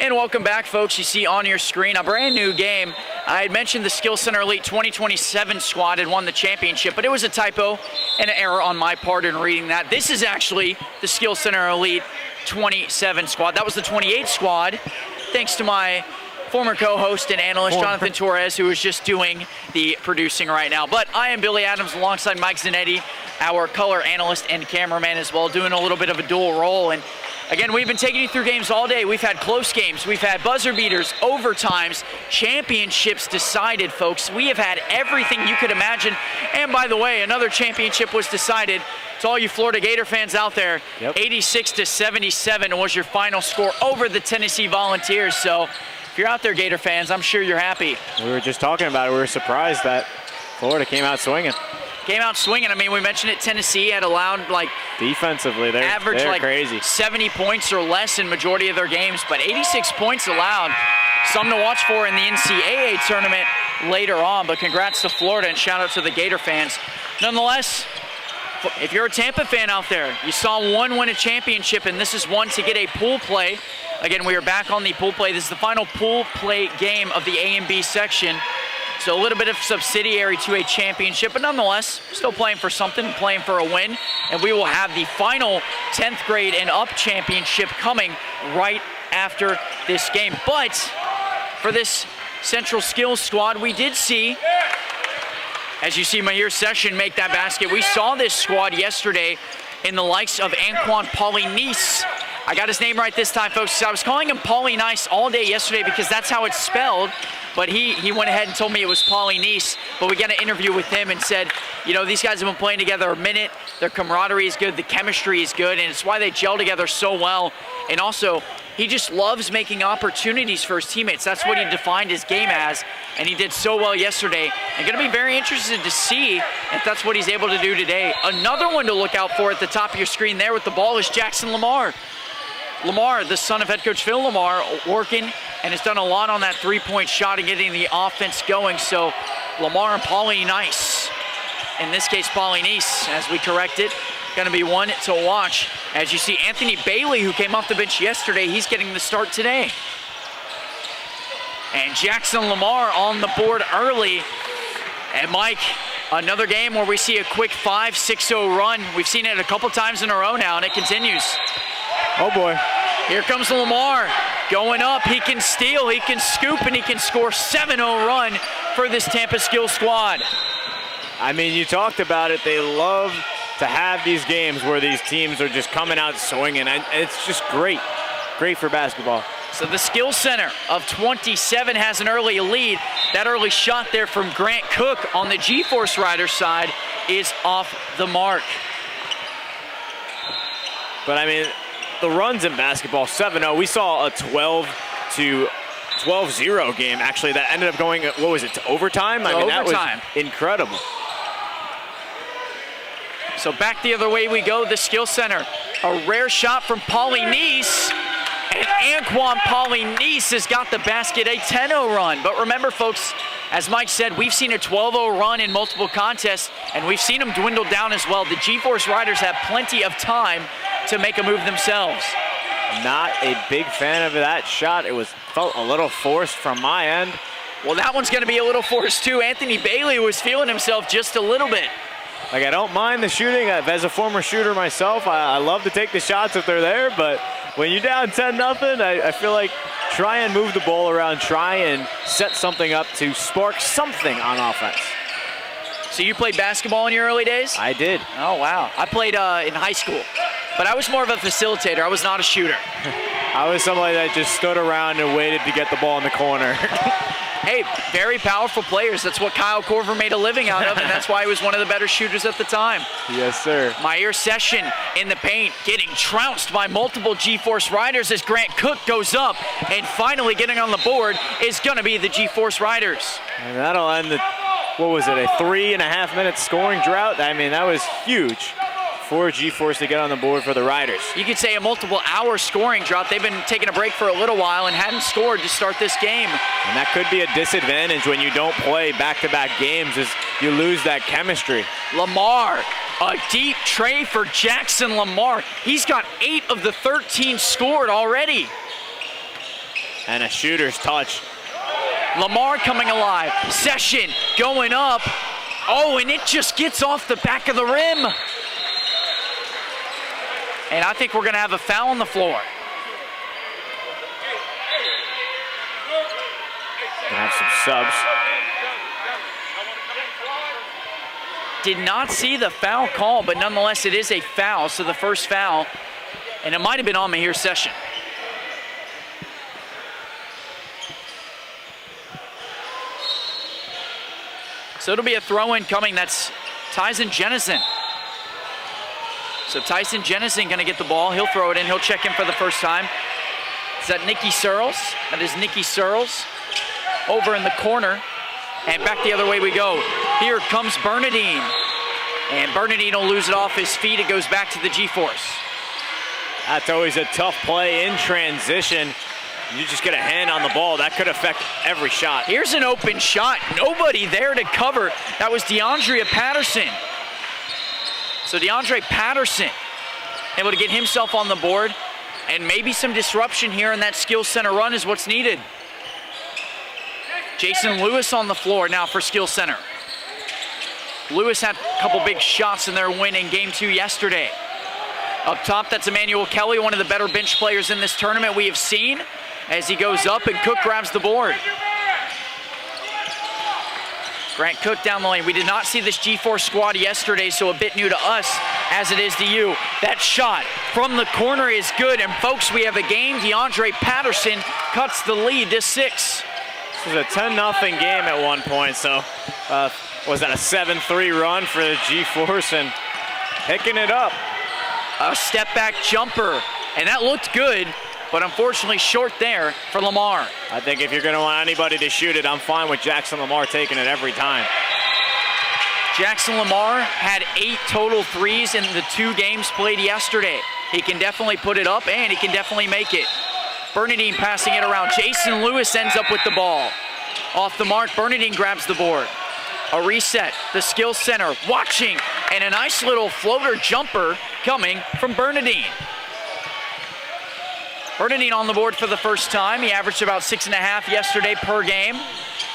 And welcome back, folks. You see on your screen a brand new game. I had mentioned the Skill Center Elite 2027 squad had won the championship, but it was a typo and an error on my part in reading that. This is actually the Skill Center Elite 27 squad. That was the 28 squad, thanks to my former co-host and analyst, Jonathan Torres, who is just doing the producing right now. But I am Billy Adams alongside Mike Zanetti, our color analyst and cameraman as well, doing a little bit of a dual role. And again, we've been taking you through games all day. We've had close games. We've had buzzer beaters, overtimes, championships decided, folks. We have had everything you could imagine. And by the way, another championship was decided. To all you Florida Gator fans out there, 86-77 was your final score over the Tennessee Volunteers. So if you're out there, Gator fans, I'm sure you're happy. We were just talking about it. We were surprised that Florida came out swinging. I mean, we mentioned it. Tennessee had allowed, like, defensively, they're like crazy. 70 points or less in majority of their games, but 86 points allowed. Something to watch for in the NCAA tournament later on. But congrats to Florida and shout out to the Gator fans. Nonetheless, if you're a Tampa fan out there, you saw one win a championship, and this is one to get a pool play. Again, we are back on the pool play. This is the final pool play game of the A and B section. So a little bit of subsidiary to a championship, but nonetheless, still playing for something, playing for a win. And we will have the final 10th grade and up championship coming right after this game. But for this Central Skills squad, we did see, as you see Mahir Session make that basket, we saw this squad yesterday in the likes of Anquan Pauly-Nice. I got his name right this time, folks. I was calling him Pauly-Nice all day yesterday because that's how it's spelled. But he went ahead and told me it was Pauly-Nice. But we got an interview with him and said, you know, these guys have been playing together a minute. Their camaraderie is good. The chemistry is good. And it's why they gel together so well. And also, he just loves making opportunities for his teammates. That's what he defined his game as. And he did so well yesterday. I'm going to be very interested to see if that's what he's able to do today. Another one to look out for at the top of your screen there with the ball is Jackson Lamar. Lamar, the son of head coach Phil Lamar, working and has done a lot on that three-point shot and getting the offense going. So Lamar and Pauly-Nice, in this case Pauly-Nice, as we correct it, going to be one to watch. As you see Anthony Bailey, who came off the bench yesterday, he's getting the start today. And Jackson Lamar on the board early. And Mike, another game where we see a quick 5-6-0 run. We've seen it a couple times in a row now, and it continues. Oh boy. Here comes Lamar, going up, he can steal, he can scoop, and he can score 7-0 run for this Tampa Skills squad. I mean, you talked about it, they love to have these games where these teams are just coming out swinging, and it's just great for basketball. So the Skills Center of 27 has an early lead. That early shot there from Grant Cook on the G-Force Ryders side is off the mark. But I mean, the runs in basketball, 7-0. We saw a 12-0 game, actually, that ended up going, what was it, to overtime? I mean, that was incredible. So back the other way we go, the Skill Center. A rare shot from Pauly-Nice, and Anquan Pauly-Nice has got the basket, a 10-0 run. But remember, folks, as Mike said, we've seen a 12-0 run in multiple contests, and we've seen them dwindle down as well. The G-Force Ryders have plenty of time to make a move themselves. Not a big fan of that shot. It felt a little forced from my end. Well, that one's going to be a little forced too. Anthony Bailey was feeling himself just a little bit. Like, I don't mind the shooting. As a former shooter myself, I love to take the shots if they're there, but when you're down 10-0, I feel like try and move the ball around, try and set something up to spark something on offense. So you played basketball in your early days? I did. Oh, wow. I played in high school, but I was more of a facilitator. I was not a shooter. I was somebody that just stood around and waited to get the ball in the corner. Hey, very powerful players. That's what Kyle Corver made a living out of, and that's why he was one of the better shooters at the time. Yes, sir. Meyer Session in the paint, getting trounced by multiple G-Force Ryders as Grant Cook goes up, and finally getting on the board is going to be the G-Force Ryders. And that'll end the, what was it, a 3.5 minute scoring drought? I mean, that was huge for G-Force to get on the board for the Ryders. You could say a multiple hour scoring drought. They've been taking a break for a little while and hadn't scored to start this game. And that could be a disadvantage when you don't play back-to-back games, is you lose that chemistry. Lamar, a deep tray for Jackson Lamar. He's got 8 of the 13 scored already. And a shooter's touch. Lamar coming alive. Session going up. Oh, and it just gets off the back of the rim. And I think we're going to have a foul on the floor. Gonna have some subs. Did not see the foul call, but nonetheless it is a foul. So the first foul, and it might have been on Meyer Session. So it'll be a throw-in coming. That's Tyson Jennison. So Tyson Jennison going to get the ball. He'll throw it in. He'll check in for the first time. Is that Nikki Searles? That is Nikki Searles over in the corner. And back the other way we go. Here comes Bernadine. And Bernadine will lose it off his feet. It goes back to the G-Force. That's always a tough play in transition. You just get a hand on the ball. That could affect every shot. Here's an open shot. Nobody there to cover. That was DeAndrea Patterson. So DeAndre Patterson able to get himself on the board, and maybe some disruption here in that skill center run is what's needed. Jason Lewis on the floor now for skill center. Lewis had a couple big shots in their win in game 2 yesterday. Up top, that's Emmanuel Kelly, one of the better bench players in this tournament we have seen, as he goes up and Cook grabs the board. Grant Cook down the lane. We did not see this G-Force squad yesterday, so a bit new to us as it is to you. That shot from the corner is good, and folks, we have a game. DeAndre Patterson cuts the lead to 6. This was a 10-0 game at one point, so was that a 7-3 run for the G-Force, and picking it up. A step-back jumper, and that looked good, but unfortunately short there for Lamar. I think if you're going to want anybody to shoot it, I'm fine with Jackson Lamar taking it every time. Jackson Lamar had 8 total threes in the 2 games played yesterday. He can definitely put it up, and he can definitely make it. Bernadine passing it around. Jason Lewis ends up with the ball. Off the mark, Bernadine grabs the board. A reset, the skill center watching, and a nice little floater jumper coming from Bernadine. Bernadine on the board for the first time. He averaged about 6.5 yesterday per game.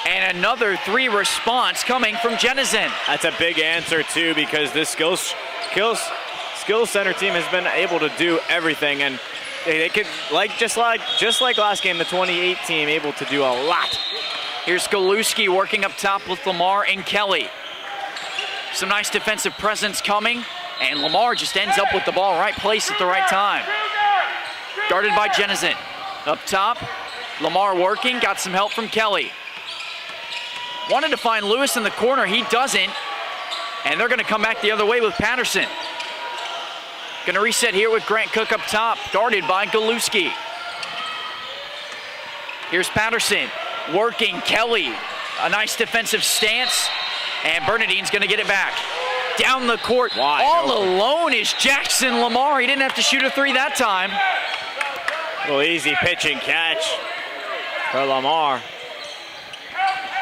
And another 3 response coming from Jennison. That's a big answer too, because this skill center team has been able to do everything, and they could, just like last game, the 28 team, able to do a lot. Here's Galuski working up top with Lamar and Kelly. Some nice defensive presence coming, and Lamar just ends up with the ball right place at the right time. Guarded by Jennison. Up top, Lamar working, got some help from Kelly. Wanted to find Lewis in the corner, he doesn't. And they're gonna come back the other way with Patterson. Gonna reset here with Grant Cook up top, guarded by Galuski. Here's Patterson, working Kelly. A nice defensive stance, and Bernadine's gonna get it back. Down the court, Wide all open. alone is Jackson Lamar. He didn't have to shoot a 3 that time. Little easy pitch and catch for Lamar.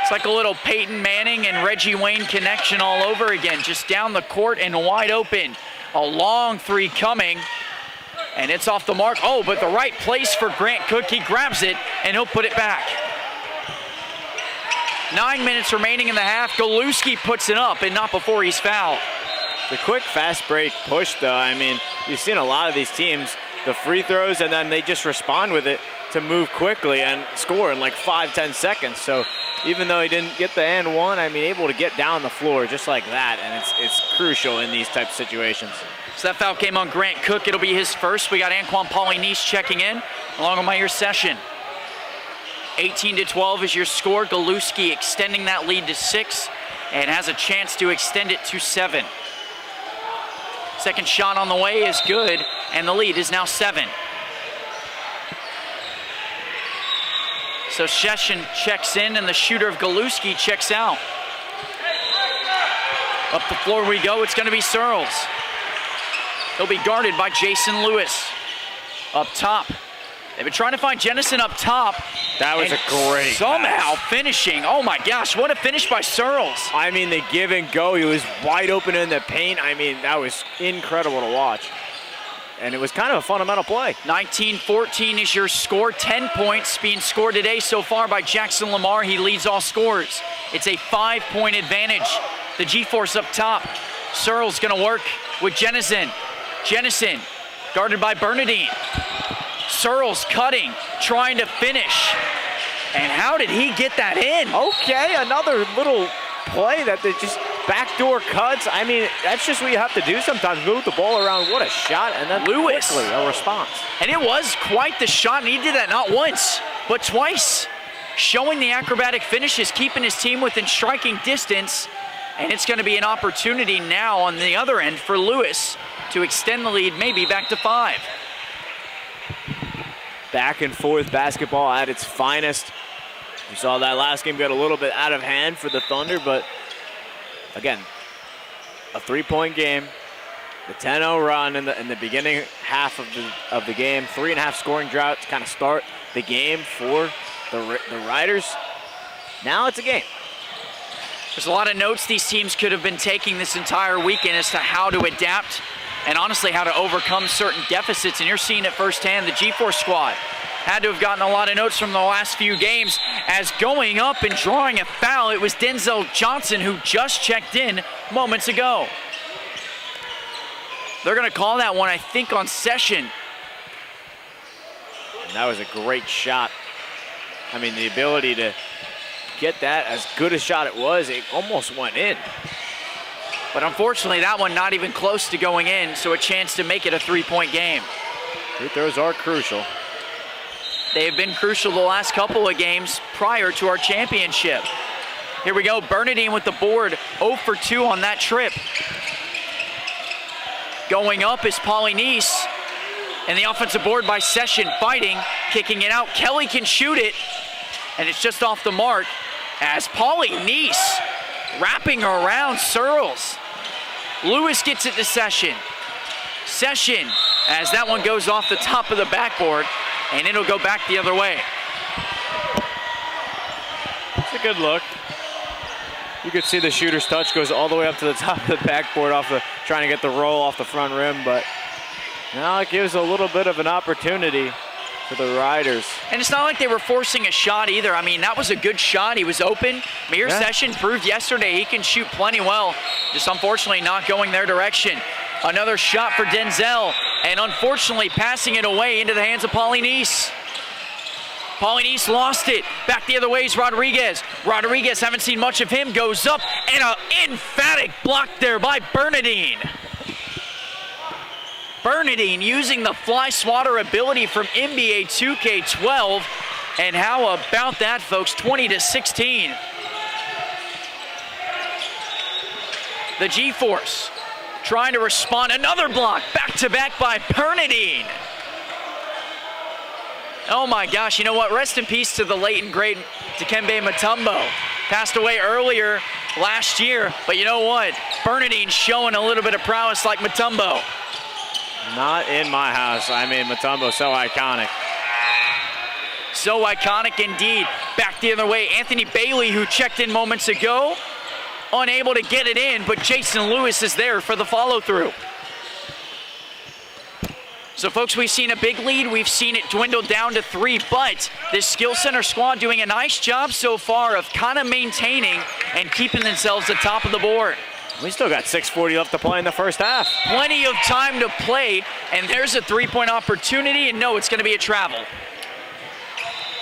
It's like a little Peyton Manning and Reggie Wayne connection all over again. Just down the court and wide open. A long 3 coming, and it's off the mark. Oh, but the right place for Grant Cook. He grabs it, and he'll put it back. 9 minutes remaining in the half. Galuski puts it up, and not before he's fouled. The quick fast break push, though, I mean, you've seen a lot of these teams, the free throws, and then they just respond with it to move quickly and score in like 5-10 seconds. So even though he didn't get the and one, I mean, able to get down the floor just like that, and it's crucial in these types of situations. So that foul came on Grant Cook. It'll be his first. We got Anquan Pauly-Nice checking in, along with Meyer Session. 18-12 is your score. Galuski extending that lead to 6 and has a chance to extend it to 7. Second shot on the way is good, and the lead is now 7. So Session checks in, and the shooter of Galuski checks out. Up the floor we go. It's going to be Searles. He'll be guarded by Jason Lewis. Up top. They've been trying to find Jennison up top. That was a great somehow pass. Finishing. Oh my gosh, what a finish by Searles. I mean, the give and go. He was wide open in the paint. I mean, that was incredible to watch. And it was kind of a fundamental play. 19-14 is your score. 10 points being scored today so far by Jackson Lamar. He leads all scorers. It's a 5-point advantage. The G-Force up top. Searles gonna work with Jennison. Jennison guarded by Bernadine. Searles cutting, trying to finish. And how did he get that in? Okay, another little play that they just backdoor cuts. I mean, that's just what you have to do sometimes. Move the ball around. What a shot. And then Lewis. Quickly a response. And it was quite the shot, and he did that not once, but twice. Showing the acrobatic finishes, keeping his team within striking distance. And it's going to be an opportunity now on the other end for Lewis to extend the lead, maybe back to 5. Back and forth basketball at its finest. We saw that last game got a little bit out of hand for the Thunder, but again, a 3-point game. The 10-0 run in the beginning half of the game. 3.5 scoring drought to kind of start the game for the Ryders. Now it's a game. There's a lot of notes these teams could have been taking this entire weekend as to how to adapt and honestly how to overcome certain deficits, and you're seeing it firsthand. The G-Force squad had to have gotten a lot of notes from the last few games as going up and drawing a foul. It was Denzel Johnson who just checked in moments ago. They're going to call that one, I think, on Session. And that was a great shot. I mean, the ability to get that, as good a shot it was, it almost went in. But unfortunately, that one not even close to going in, so a chance to make it a 3-point game. Free throws are crucial. They have been crucial the last couple of games prior to our championship. Here we go, Bernadine with the board, 0 for 2 on that trip. Going up is Polynice, and the offensive board by Session, fighting, kicking it out. Kelly can shoot it, and it's just off the mark as Polynice wrapping around Searles. Lewis gets it to Session. Session, as that one goes off the top of the backboard, and it'll go back the other way. It's a good look. You could see the shooter's touch goes all the way up to the top of the backboard, trying to get the roll off the front rim, but now it gives a little bit of an opportunity for the Ryders. And it's not like they were forcing a shot either. I mean, that was a good shot. He was open. Mir Session proved yesterday he can shoot plenty well, just unfortunately not going their direction. Another shot for Denzel, and unfortunately passing it away into the hands of Polynice. Polynice lost it. Back the other way is Rodriguez. Rodriguez, haven't seen much of him, goes up, and an emphatic block there by Bernadine. Bernadine using the fly swatter ability from NBA 2K12. And how about that, folks? 20-16. The G-Force trying to respond. Another block, back-to-back by Bernadine. Oh my gosh, you know what? Rest in peace to the late and great Dikembe Mutombo. Passed away earlier last year, but you know what? Bernadine showing a little bit of prowess like Mutombo. Not in my house. I mean, Mutombo, so iconic. So iconic indeed. Back the other way, Anthony Bailey, who checked in moments ago, unable to get it in, but Jason Lewis is there for the follow-through. So folks, we've seen a big lead. We've seen it dwindle down to 3, but this Skill Center squad doing a nice job so far of kind of maintaining and keeping themselves at top of the board. We still got 6:40 left to play in the first half. Plenty of time to play, and there's a 3-point opportunity, and no, it's going to be a travel.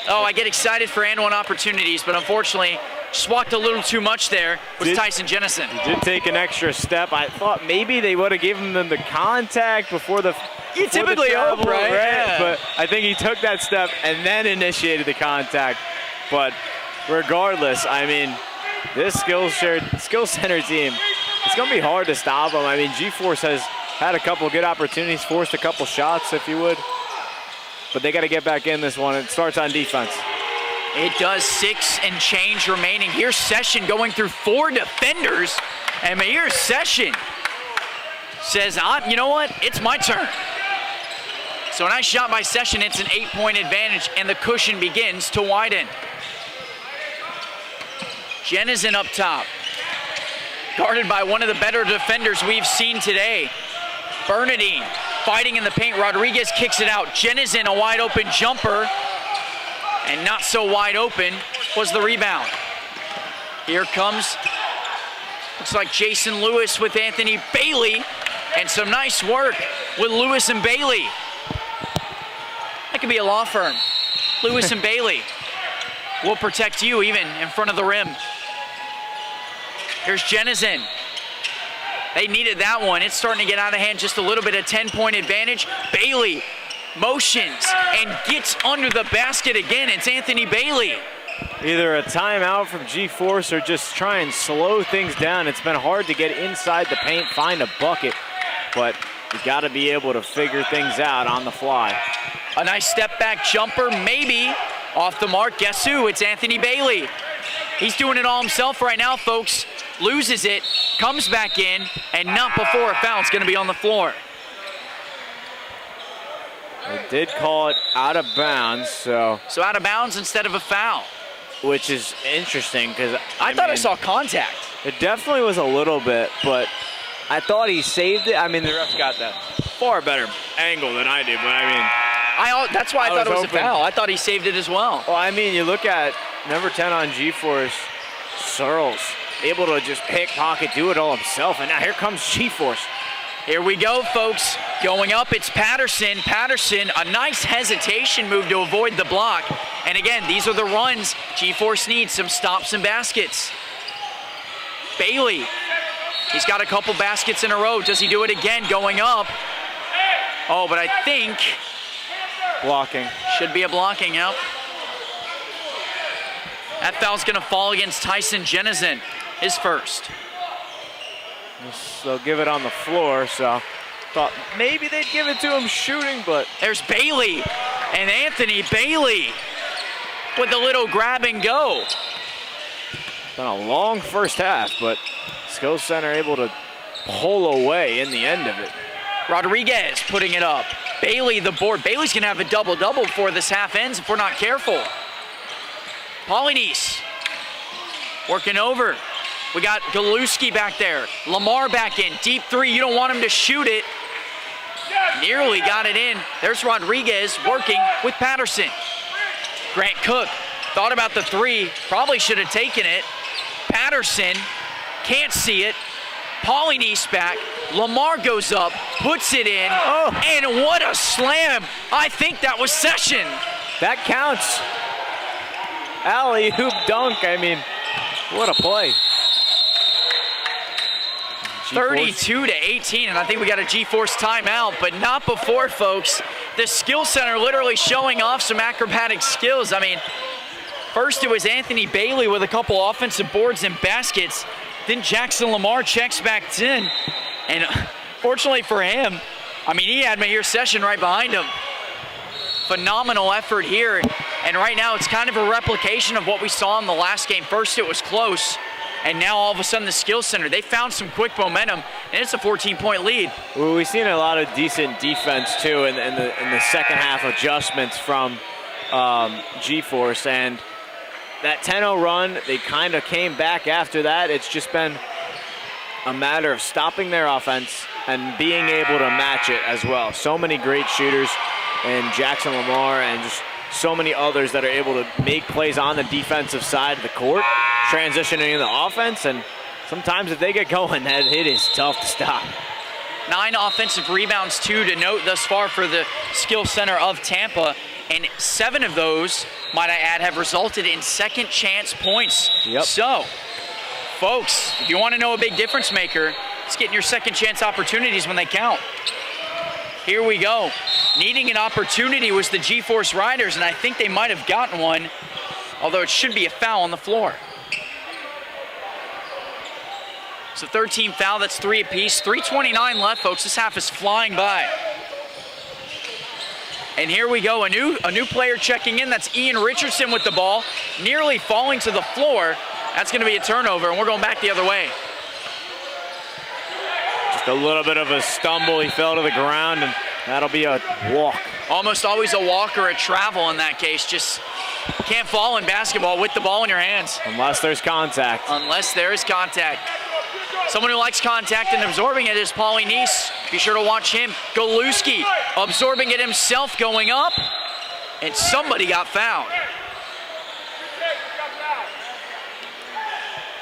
Oh, I get excited for and one opportunities, but unfortunately, just walked a little too much there with Tyson Jennison. He did take an extra step. I thought maybe they would have given them the contact before the You typically hope, right? Yeah. But I think he took that step and then initiated the contact. But regardless, I mean, this skill center team, it's going to be hard to stop them. I mean, G-Force has had a couple good opportunities, forced a couple shots, if you would. But they got to get back in this one. It starts on defense. It does. 6 and change remaining. Here's Session going through 4 defenders. And Mahir Session says, you know what? It's my turn. So a nice shot by Session. It's an 8-point advantage, and the cushion begins to widen. Jennison up top. Guarded by one of the better defenders we've seen today. Bernadine fighting in the paint. Rodriguez kicks it out. Jennison, a wide open jumper. And not so wide open was the rebound. Here comes, looks like Jason Lewis with Anthony Bailey. And some nice work with Lewis and Bailey. That could be a law firm. Lewis and Bailey will protect you even in front of the rim. Here's Jennison. They needed that one. It's starting to get out of hand just a little bit. A 10-point advantage. Bailey motions and gets under the basket again. It's Anthony Bailey. Either a timeout from G-Force or just try and slow things down. It's been hard to get inside the paint, find a bucket, but you got to be able to figure things out on the fly. A nice step back jumper, maybe off the mark. Guess who? It's Anthony Bailey. He's doing it all himself right now, folks. Loses it, comes back in, and not before a foul. It's going to be on the floor. They did call it out of bounds, so out of bounds instead of a foul. Which is interesting because I thought I saw contact. It definitely was a little bit, but I thought he saved it. I mean, the ref's got that far better angle than I did, but I mean, that's why I thought it was a foul. I thought he saved it as well. Well, I mean, you look at number 10 on G-Force, Searles, able to just pickpocket, do it all himself, and now here comes G-Force. Here we go, folks. Going up, it's Patterson. Patterson, a nice hesitation move to avoid the block. And again, these are the runs G-Force needs, some stops and baskets. Bailey, he's got a couple baskets in a row. Does he do it again, going up? Oh, but I think blocking. Should be a blocking, yep. That foul's gonna fall against Tyson Jennison, his first. They'll give it on the floor, so thought maybe they'd give it to him shooting, but there's Bailey, and Anthony Bailey with a little grab and go. Been a long first half, but Skills Center able to pull away in the end of it. Rodriguez putting it up. Bailey the board. Bailey's gonna have a double-double before this half ends if we're not careful. Polynice working over. We got Galuski back there. Lamar back in. Deep three. You don't want him to shoot it. Nearly got it in. There's Rodriguez working with Patterson. Grant Cook thought about the three. Probably should have taken it. Patterson can't see it. Polynice back. Lamar goes up, puts it in. Oh. And what a slam. I think that was Session. That counts. Alley-oop dunk. I mean, what a play. 32-18, and I think we got a G-Force timeout, but not before, folks. The Skill Center literally showing off some acrobatic skills. I mean, first it was Anthony Bailey with a couple offensive boards and baskets. Then Jackson Lamar checks back in. And fortunately for him, I mean, he had Mahir Session right behind him. Phenomenal effort here. And right now it's kind of a replication of what we saw in the last game. First it was close. And now all of a sudden the Skill Center, they found some quick momentum, and it's a 14-point lead. Well, we've seen a lot of decent defense too in the second half adjustments from G-Force, and that 10-0 run, they kind of came back after that. It's just been a matter of stopping their offense and being able to match it as well. So many great shooters, and Jackson Lamar and just so many others that are able to make plays on the defensive side of the court, transitioning into the offense, and sometimes if they get going, it is tough to stop. 9 offensive rebounds, 2 to note thus far for the Skill Center of Tampa, and 7 of those, might I add, have resulted in second chance points. Yep. So, folks, if you want to know a big difference maker, it's getting your second chance opportunities when they count. Here we go. Needing an opportunity was the G-Force Ryders, and I think they might have gotten one although it should be a foul on the floor. So third team foul, that's 3 apiece. 3:29 left, folks. This half is flying by. And here we go, a new player checking in. That's Ian Richardson with the ball, nearly falling to the floor. That's going to be a turnover, and we're going back the other way. Just a little bit of a stumble. He fell to the ground, and that'll be a walk. Almost always a walk or a travel in that case. Just can't fall in basketball with the ball in your hands. Unless there's contact. Unless there is contact. Someone who likes contact and absorbing it is Pauly Neese. Be sure to watch him. Galuski absorbing it himself, going up, and somebody got fouled.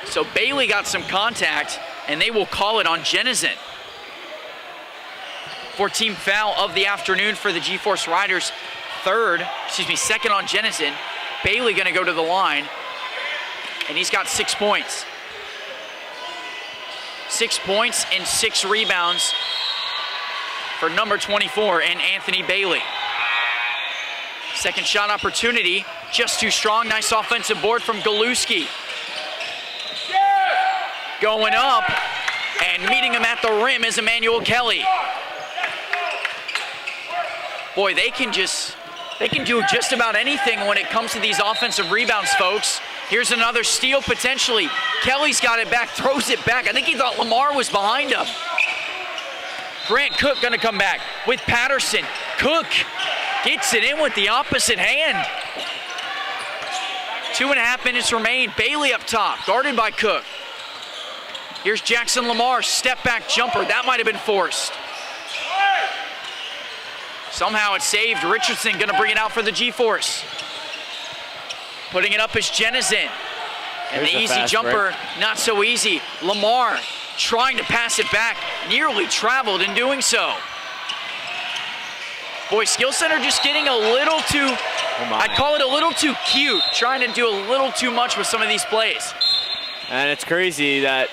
So Bailey got some contact, and they will call it on Jennison. 14th foul of the afternoon for the G-Force Ryders. Second on Jennison. Bailey gonna go to the line, and he's got 6 points. 6 points and 6 rebounds for number 24 and Anthony Bailey. Second shot opportunity, just too strong. Nice offensive board from Galuski. Going up, and meeting him at the rim is Emmanuel Kelly. Boy, they can do just about anything when it comes to these offensive rebounds, folks. Here's another steal potentially. Kelly's got it back, throws it back. I think he thought Lamar was behind him. Grant Cook gonna come back with Patterson. Cook gets it in with the opposite hand. 2.5 minutes remain. Bailey up top, guarded by Cook. Here's Jackson Lamar, step back jumper. That might have been forced. Somehow it's saved. Richardson gonna bring it out for the G-Force. Putting it up is Jennison. And the easy jumper, not so easy. Lamar trying to pass it back, nearly traveled in doing so. Boy, Skill Center just getting a little too, I'd call it a little too cute, trying to do a little too much with some of these plays. And it's crazy that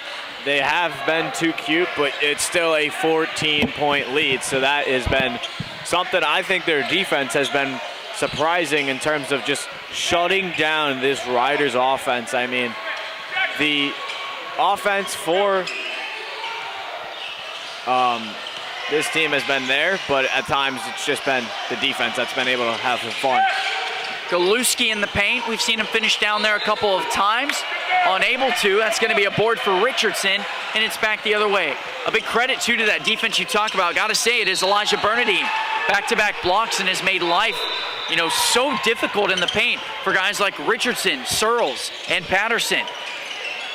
they have been too cute, but it's still a 14-point lead. So that has been something. I think their defense has been surprising in terms of just shutting down this Ryders offense. I mean, the offense for this team has been there, but at times it's just been the defense that's been able to have some fun. Galuski in the paint. We've seen him finish down there a couple of times. Unable to. That's going to be a board for Richardson, and it's back the other way. A big credit, too, to that defense you talk about. Got to say, it is Elijah Bernadine. Back-to-back blocks and has made life, so difficult in the paint for guys like Richardson, Searles, and Patterson.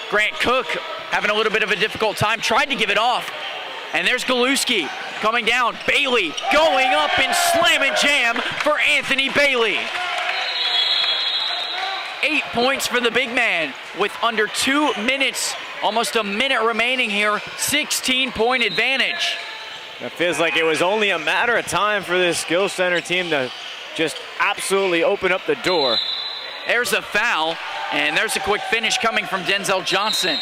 Grant Cook having a little bit of a difficult time. Tried to give it off. And there's Galuski coming down. Bailey going up and slam and jam for Anthony Bailey. 8 points for the big man with under 2 minutes, almost a minute remaining here. 16-point advantage. It feels like it was only a matter of time for this Skill Center team to just absolutely open up the door. There's a foul, and there's a quick finish coming from Denzel Johnson.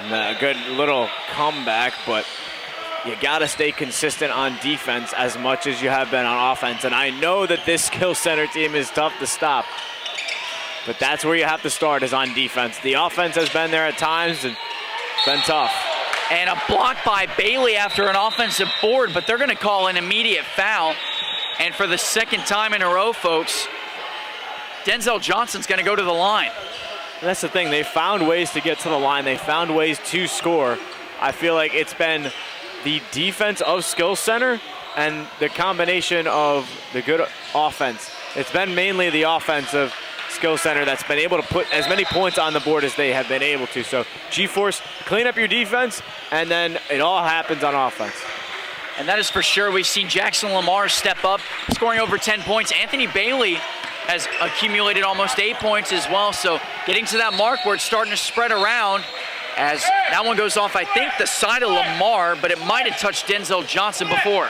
A good little comeback, but you got to stay consistent on defense as much as you have been on offense. And I know that this Skill Center team is tough to stop, but that's where you have to start, is on defense. The offense has been there at times, and it's been tough. And a block by Bailey after an offensive board, but they're going to call an immediate foul. And for the second time in a row, folks, Denzel Johnson's going to go to the line. And that's the thing. They found ways to get to the line. They found ways to score. I feel like it's been the defense of Skill Center and the combination of the good offense. It's been mainly the offense of Skill Center that's been able to put as many points on the board as they have been able to. So G-Force, clean up your defense, and then it all happens on offense. And that is for sure. We've seen Jackson Lamar step up, scoring over 10 points. Anthony Bailey has accumulated almost 8 points as well. So getting to that mark where it's starting to spread around, as that one goes off, I think, the side of Lamar, but it might have touched Denzel Johnson before.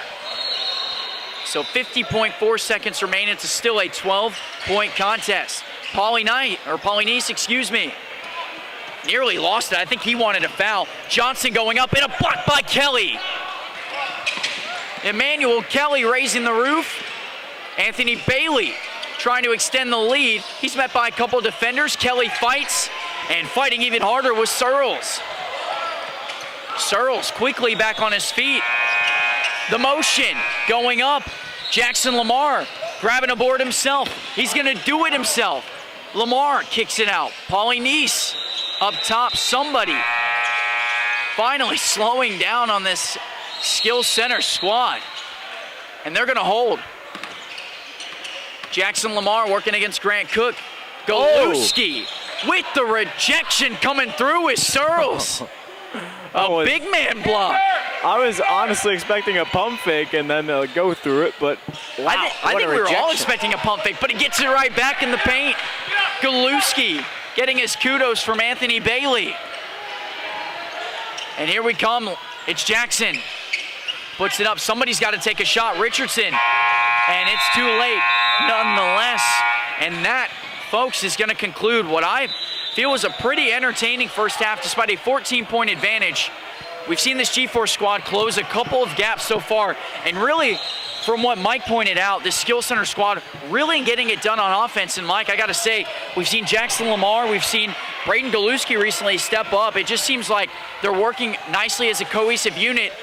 So 50.4 seconds remain. It's still a 12-point contest. Pauly Neese, nearly lost it. I think he wanted a foul. Johnson going up, and a block by Kelly. Emmanuel Kelly raising the roof. Anthony Bailey trying to extend the lead. He's met by a couple defenders. Kelly fights, and fighting even harder was Searles. Searles quickly back on his feet. The motion going up. Jackson Lamar grabbing a board himself. He's gonna do it himself. Lamar kicks it out. Paulie Neese up top. Somebody finally slowing down on this skill center squad. And they're gonna hold. Jackson Lamar working against Grant Cook. Golewski with the rejection coming through is Searles. A big man block. I was honestly expecting a pump fake and then go through it, but wow, I think we were all expecting a pump fake, but he gets it right back in the paint. Golewski getting his kudos from Anthony Bailey. And here we come. It's Jackson. Puts it up. Somebody's got to take a shot. Richardson. And it's too late nonetheless. And that, folks, is going to conclude what I feel was a pretty entertaining first half despite a 14-point advantage. We've seen this G4 squad close a couple of gaps so far. And really, from what Mike pointed out, this skill center squad really getting it done on offense. And Mike, I got to say, we've seen Jackson Lamar, we've seen Braden Golewski recently step up. It just seems like they're working nicely as a cohesive unit.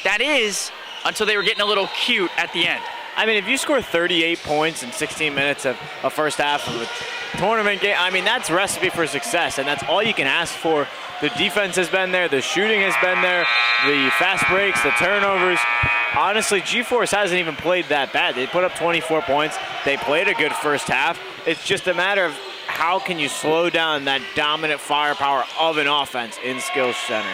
That is, until they were getting a little cute at the end. I mean, if you score 38 points in 16 minutes of a first half of a tournament game, I mean, that's a recipe for success, and that's all you can ask for. The defense has been there, the shooting has been there, the fast breaks, the turnovers. Honestly, G-Force hasn't even played that bad. They put up 24 points. They played a good first half. It's just a matter of how can you slow down that dominant firepower of an offense in Skills Center.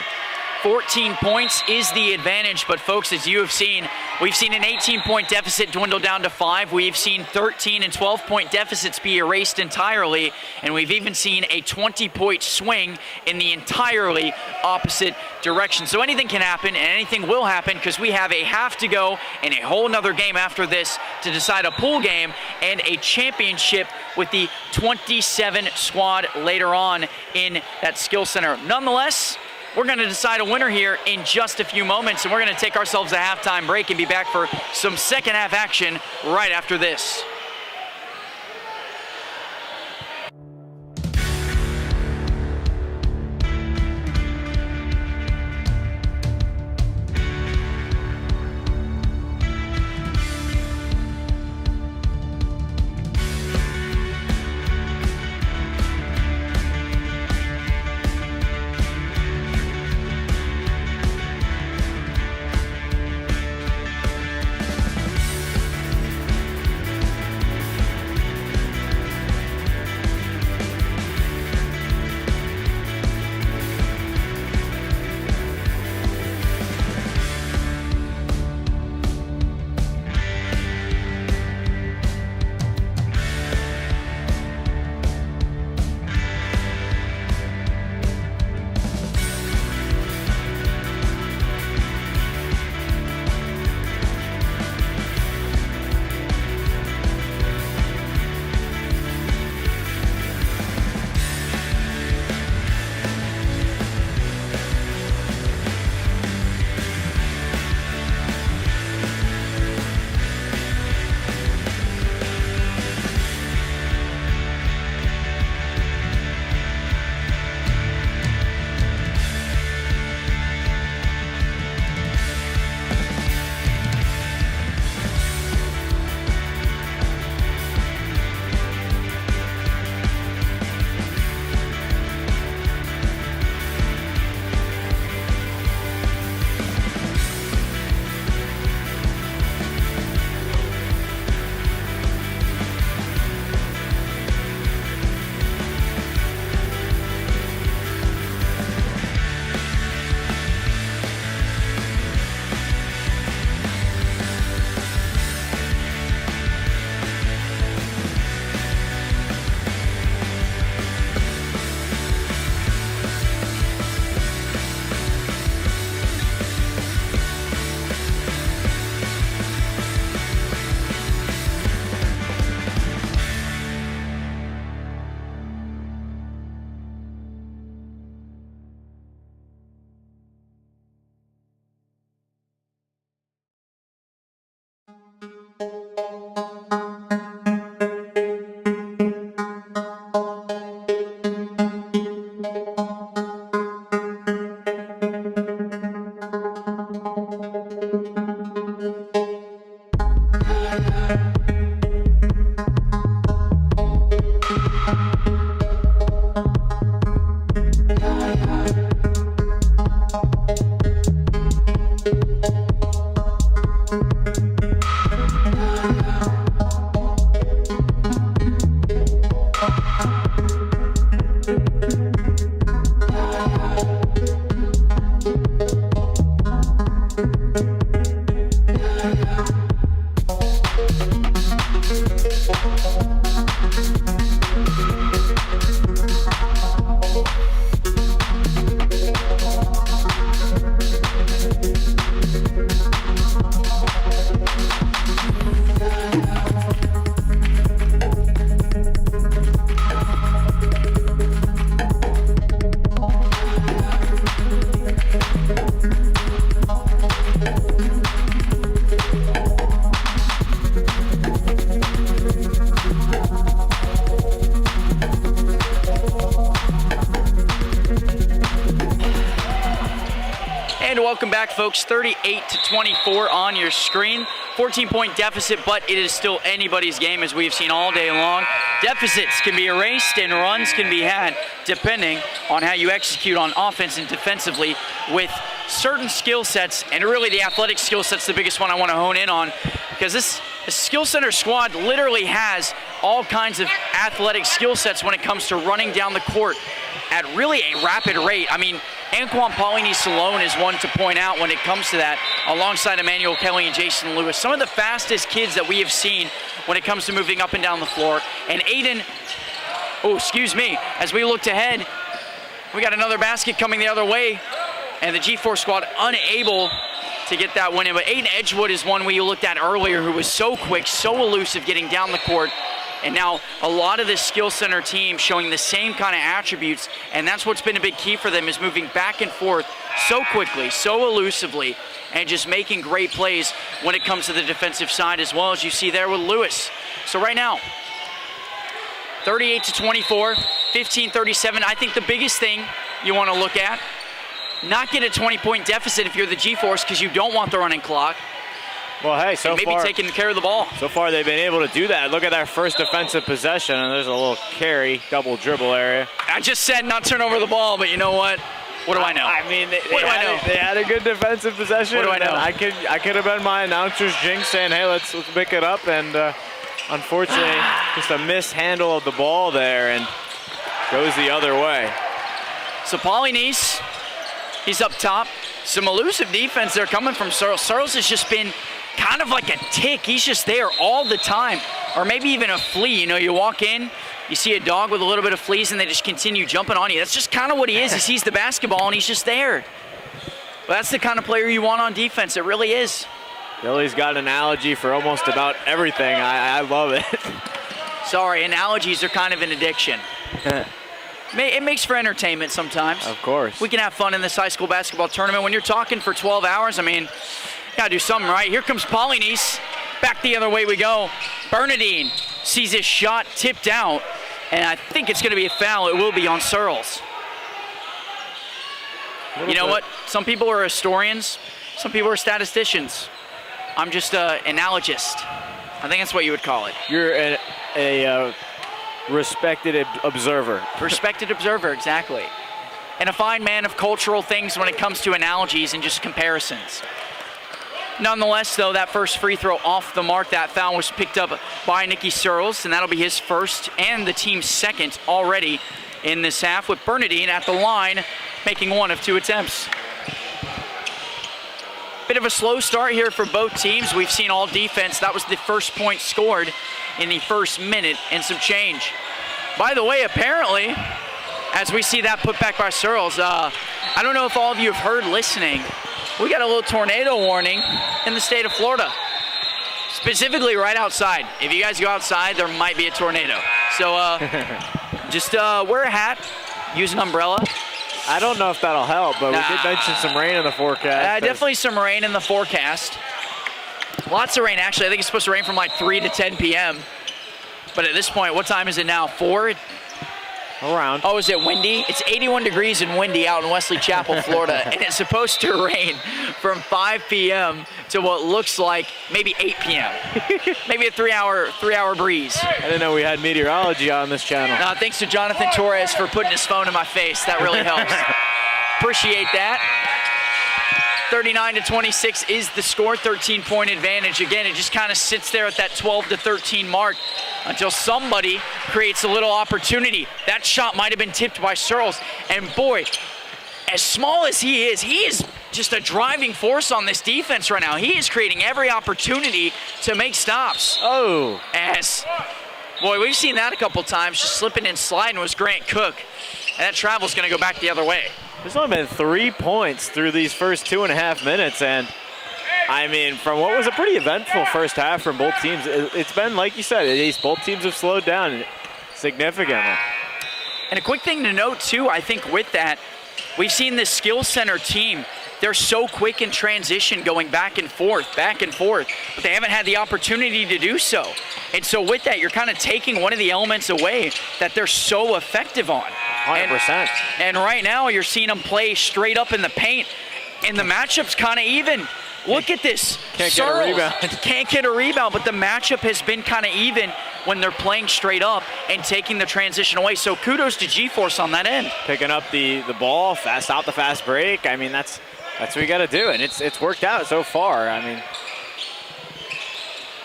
14 points is the advantage, but folks, as you have seen, we've seen an 18-point deficit dwindle down to 5. We've seen 13 and 12-point deficits be erased entirely, and we've even seen a 20-point swing in the entirely opposite direction. So anything can happen, and anything will happen because we have a half to go and a whole nother game after this to decide a pool game and a championship with the 27 squad later on in that skill center. Nonetheless, we're going to decide a winner here in just a few moments, and we're going to take ourselves a halftime break and be back for some second half action right after this. Welcome back, folks. 38-24 on your screen. 14-point deficit, but it is still anybody's game, as we've seen all day long. Deficits can be erased and runs can be had depending on how you execute on offense and defensively with certain skill sets, and really the athletic skill set's the biggest one I want to hone in on, because this skill center squad literally has all kinds of athletic skill sets when it comes to running down the court at really a rapid rate. I mean, Anquan Paulinese-Salone is one to point out when it comes to that, alongside Emmanuel Kelly and Jason Lewis. Some of the fastest kids that we have seen when it comes to moving up and down the floor. And Aiden, as we looked ahead, we got another basket coming the other way, and the G4 squad unable to get that win in. But Aiden Edgewood is one we looked at earlier, who was so quick, so elusive getting down the court. And now a lot of this skill center team showing the same kind of attributes, and that's what's been a big key for them, is moving back and forth so quickly, so elusively, and just making great plays when it comes to the defensive side, as well, as you see there with Lewis. So right now, 38-24, 15-37. I think the biggest thing you want to look at, not get a 20-point deficit if you're the G-Force, because you don't want the running clock. Well, hey, so maybe far, taking care of the ball. So far, they've been able to do that. Look at their first defensive possession, and there's a little carry, double dribble area. I just said not turn over the ball, but you know what? What do I know? I mean, they had a good defensive possession. What do I know? I could have been my announcer's jinx saying, hey, let's pick it up, and unfortunately, just a mishandle of the ball there, and goes the other way. So Paulinese, he's up top. Some elusive defense there coming from Searles. Searles has just been kind of like a tick. He's just there all the time. Or maybe even a flea. You know, you walk in, you see a dog with a little bit of fleas, and they just continue jumping on you. That's just kind of what he is. He sees the basketball, and he's just there. Well, that's the kind of player you want on defense. It really is. Billy's got an analogy for almost about everything. I love it. Sorry, analogies are kind of an addiction. It makes for entertainment sometimes. Of course. We can have fun in this high school basketball tournament. When you're talking for 12 hours, I mean, gotta do something right. Here comes Paulinese. Back the other way we go. Bernadine sees his shot tipped out, and I think it's gonna be a foul. It will be on Searles. You know what? Some people are historians. Some people are statisticians. I'm just an analogist. I think that's what you would call it. You're a respected observer. Respected observer, exactly. And a fine man of cultural things when it comes to analogies and just comparisons. Nonetheless, though, that first free throw off the mark, that foul was picked up by Nicky Searles, and that'll be his first and the team's second already in this half, with Bernadine at the line making one of two attempts. Bit of a slow start here for both teams. We've seen all defense. That was the first point scored in the first minute and some change. By the way, apparently, as we see that put back by Searles, I don't know if all of you have heard listening, we got a little tornado warning in the state of Florida, specifically right outside. If you guys go outside, there might be a tornado. So just wear a hat, use an umbrella. I don't know if that'll help, but we did mention some rain in the forecast. Definitely some rain in the forecast. Lots of rain, actually. I think it's supposed to rain from like 3 to 10 p.m. But at this point, what time is it now? 4? Around. Oh, is it windy? It's 81 degrees and windy out in Wesley Chapel, Florida, and it's supposed to rain from 5 p.m. to what looks like maybe 8 p.m. Maybe a three-hour breeze. I didn't know we had meteorology on this channel. Thanks to Jonathan Torres for putting his phone in my face. That really helps. Appreciate that. 39-26 is the score, 13-point advantage. Again, it just kind of sits there at that 12-13 mark until somebody creates a little opportunity. That shot might have been tipped by Searles. And boy, as small as he is just a driving force on this defense right now. He is creating every opportunity to make stops. Oh. Boy, we've seen that a couple times. Just slipping and sliding was Grant Cook. And that travel's going to go back the other way. There's only been 3 points through these first 2.5 minutes, and I mean, from what was a pretty eventful first half from both teams, it's been, like you said, both teams have slowed down significantly. And a quick thing to note, too, I think with that, we've seen this skill center team, they're so quick in transition going back and forth, but they haven't had the opportunity to do so. And so with that, you're kind of taking one of the elements away that they're so effective on. 100%. And right now, you're seeing them play straight up in the paint, and the matchup's kind of even. Look at this. Can't get a rebound. Can't get a rebound, but the matchup has been kind of even when they're playing straight up and taking the transition away. So kudos to G-Force on that end. Picking up the ball, stop the fast break. I mean, that's what you got to do, and it's worked out so far. I mean.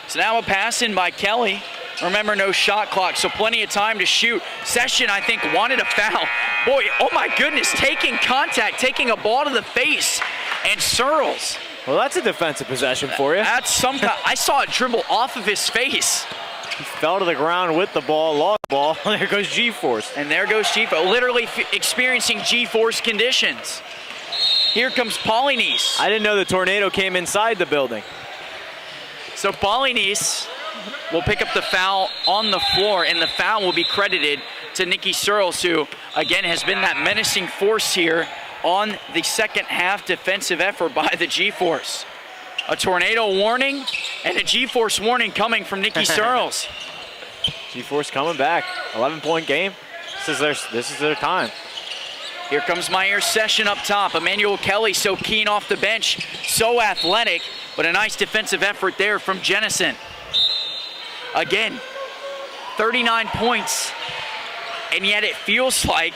So now a pass in by Kelly. Remember, no shot clock, so plenty of time to shoot. Session, I think, wanted a foul. Boy, oh my goodness, taking contact, taking a ball to the face, and Searles. Well, that's a defensive possession for you. That's some kind. I saw it dribble off of his face. He fell to the ground with the ball, lost the ball. There goes G-Force. And there goes G-Force, literally experiencing G-Force conditions. Here comes Polynice. I didn't know the tornado came inside the building. So Polynice will pick up the foul on the floor, and the foul will be credited to Nikki Searles, who, again, has been that menacing force here on the second half defensive effort by the G-Force. A tornado warning and a G-Force warning coming from Nikki Searles. G-Force coming back. 11-point game. This is their time. Here comes Meyer Session up top. Emmanuel Kelly so keen off the bench, so athletic, but a nice defensive effort there from Jennison. Again, 39 points, and yet it feels like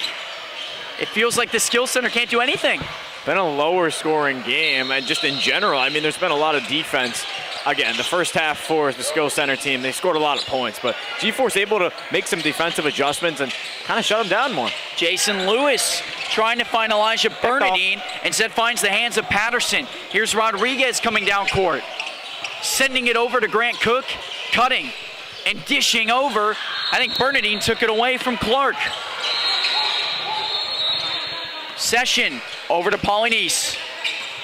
the skill center can't do anything. Been a lower scoring game, and just in general, I mean, there's been a lot of defense. Again, the first half for the skill center team, they scored a lot of points, but G-Force able to make some defensive adjustments and kind of shut them down more. Jason Lewis trying to find Elijah Bernadine, instead finds the hands of Patterson. Here's Rodriguez coming down court, sending it over to Grant Cook, cutting and dishing over. I think Bernadine took it away from Clark. Session over to Polynice.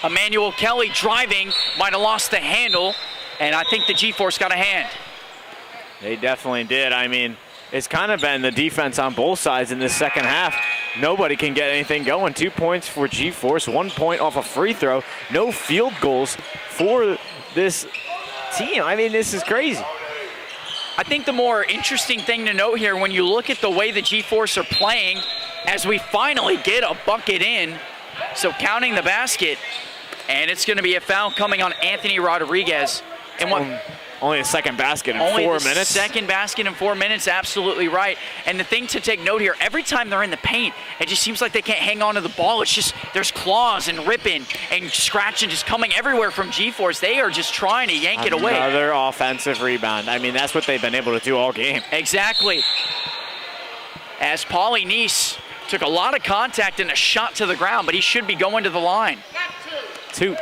Emmanuel Kelly driving, might have lost the handle, and I think the G-Force got a hand. They definitely did. I mean, it's kind of been the defense on both sides in this second half. Nobody can get anything going. 2 points for G-Force, 1 point off a free throw. No field goals for this team. I mean, this is crazy. I think the more interesting thing to note here, when you look at the way the G-Force are playing, as we finally get a bucket in, so counting the basket, and it's going to be a foul coming on Anthony Rodriguez. And only a second basket in 4 minutes. Second basket in 4 minutes, absolutely right. And the thing to take note here, every time they're in the paint, it just seems like they can't hang on to the ball. It's just, there's claws and ripping and scratching just coming everywhere from G-Force. They are just trying to yank it away. Another offensive rebound. I mean, that's what they've been able to do all game. Exactly. As Polynice took a lot of contact and a shot to the ground, but he should be going to the line. Two.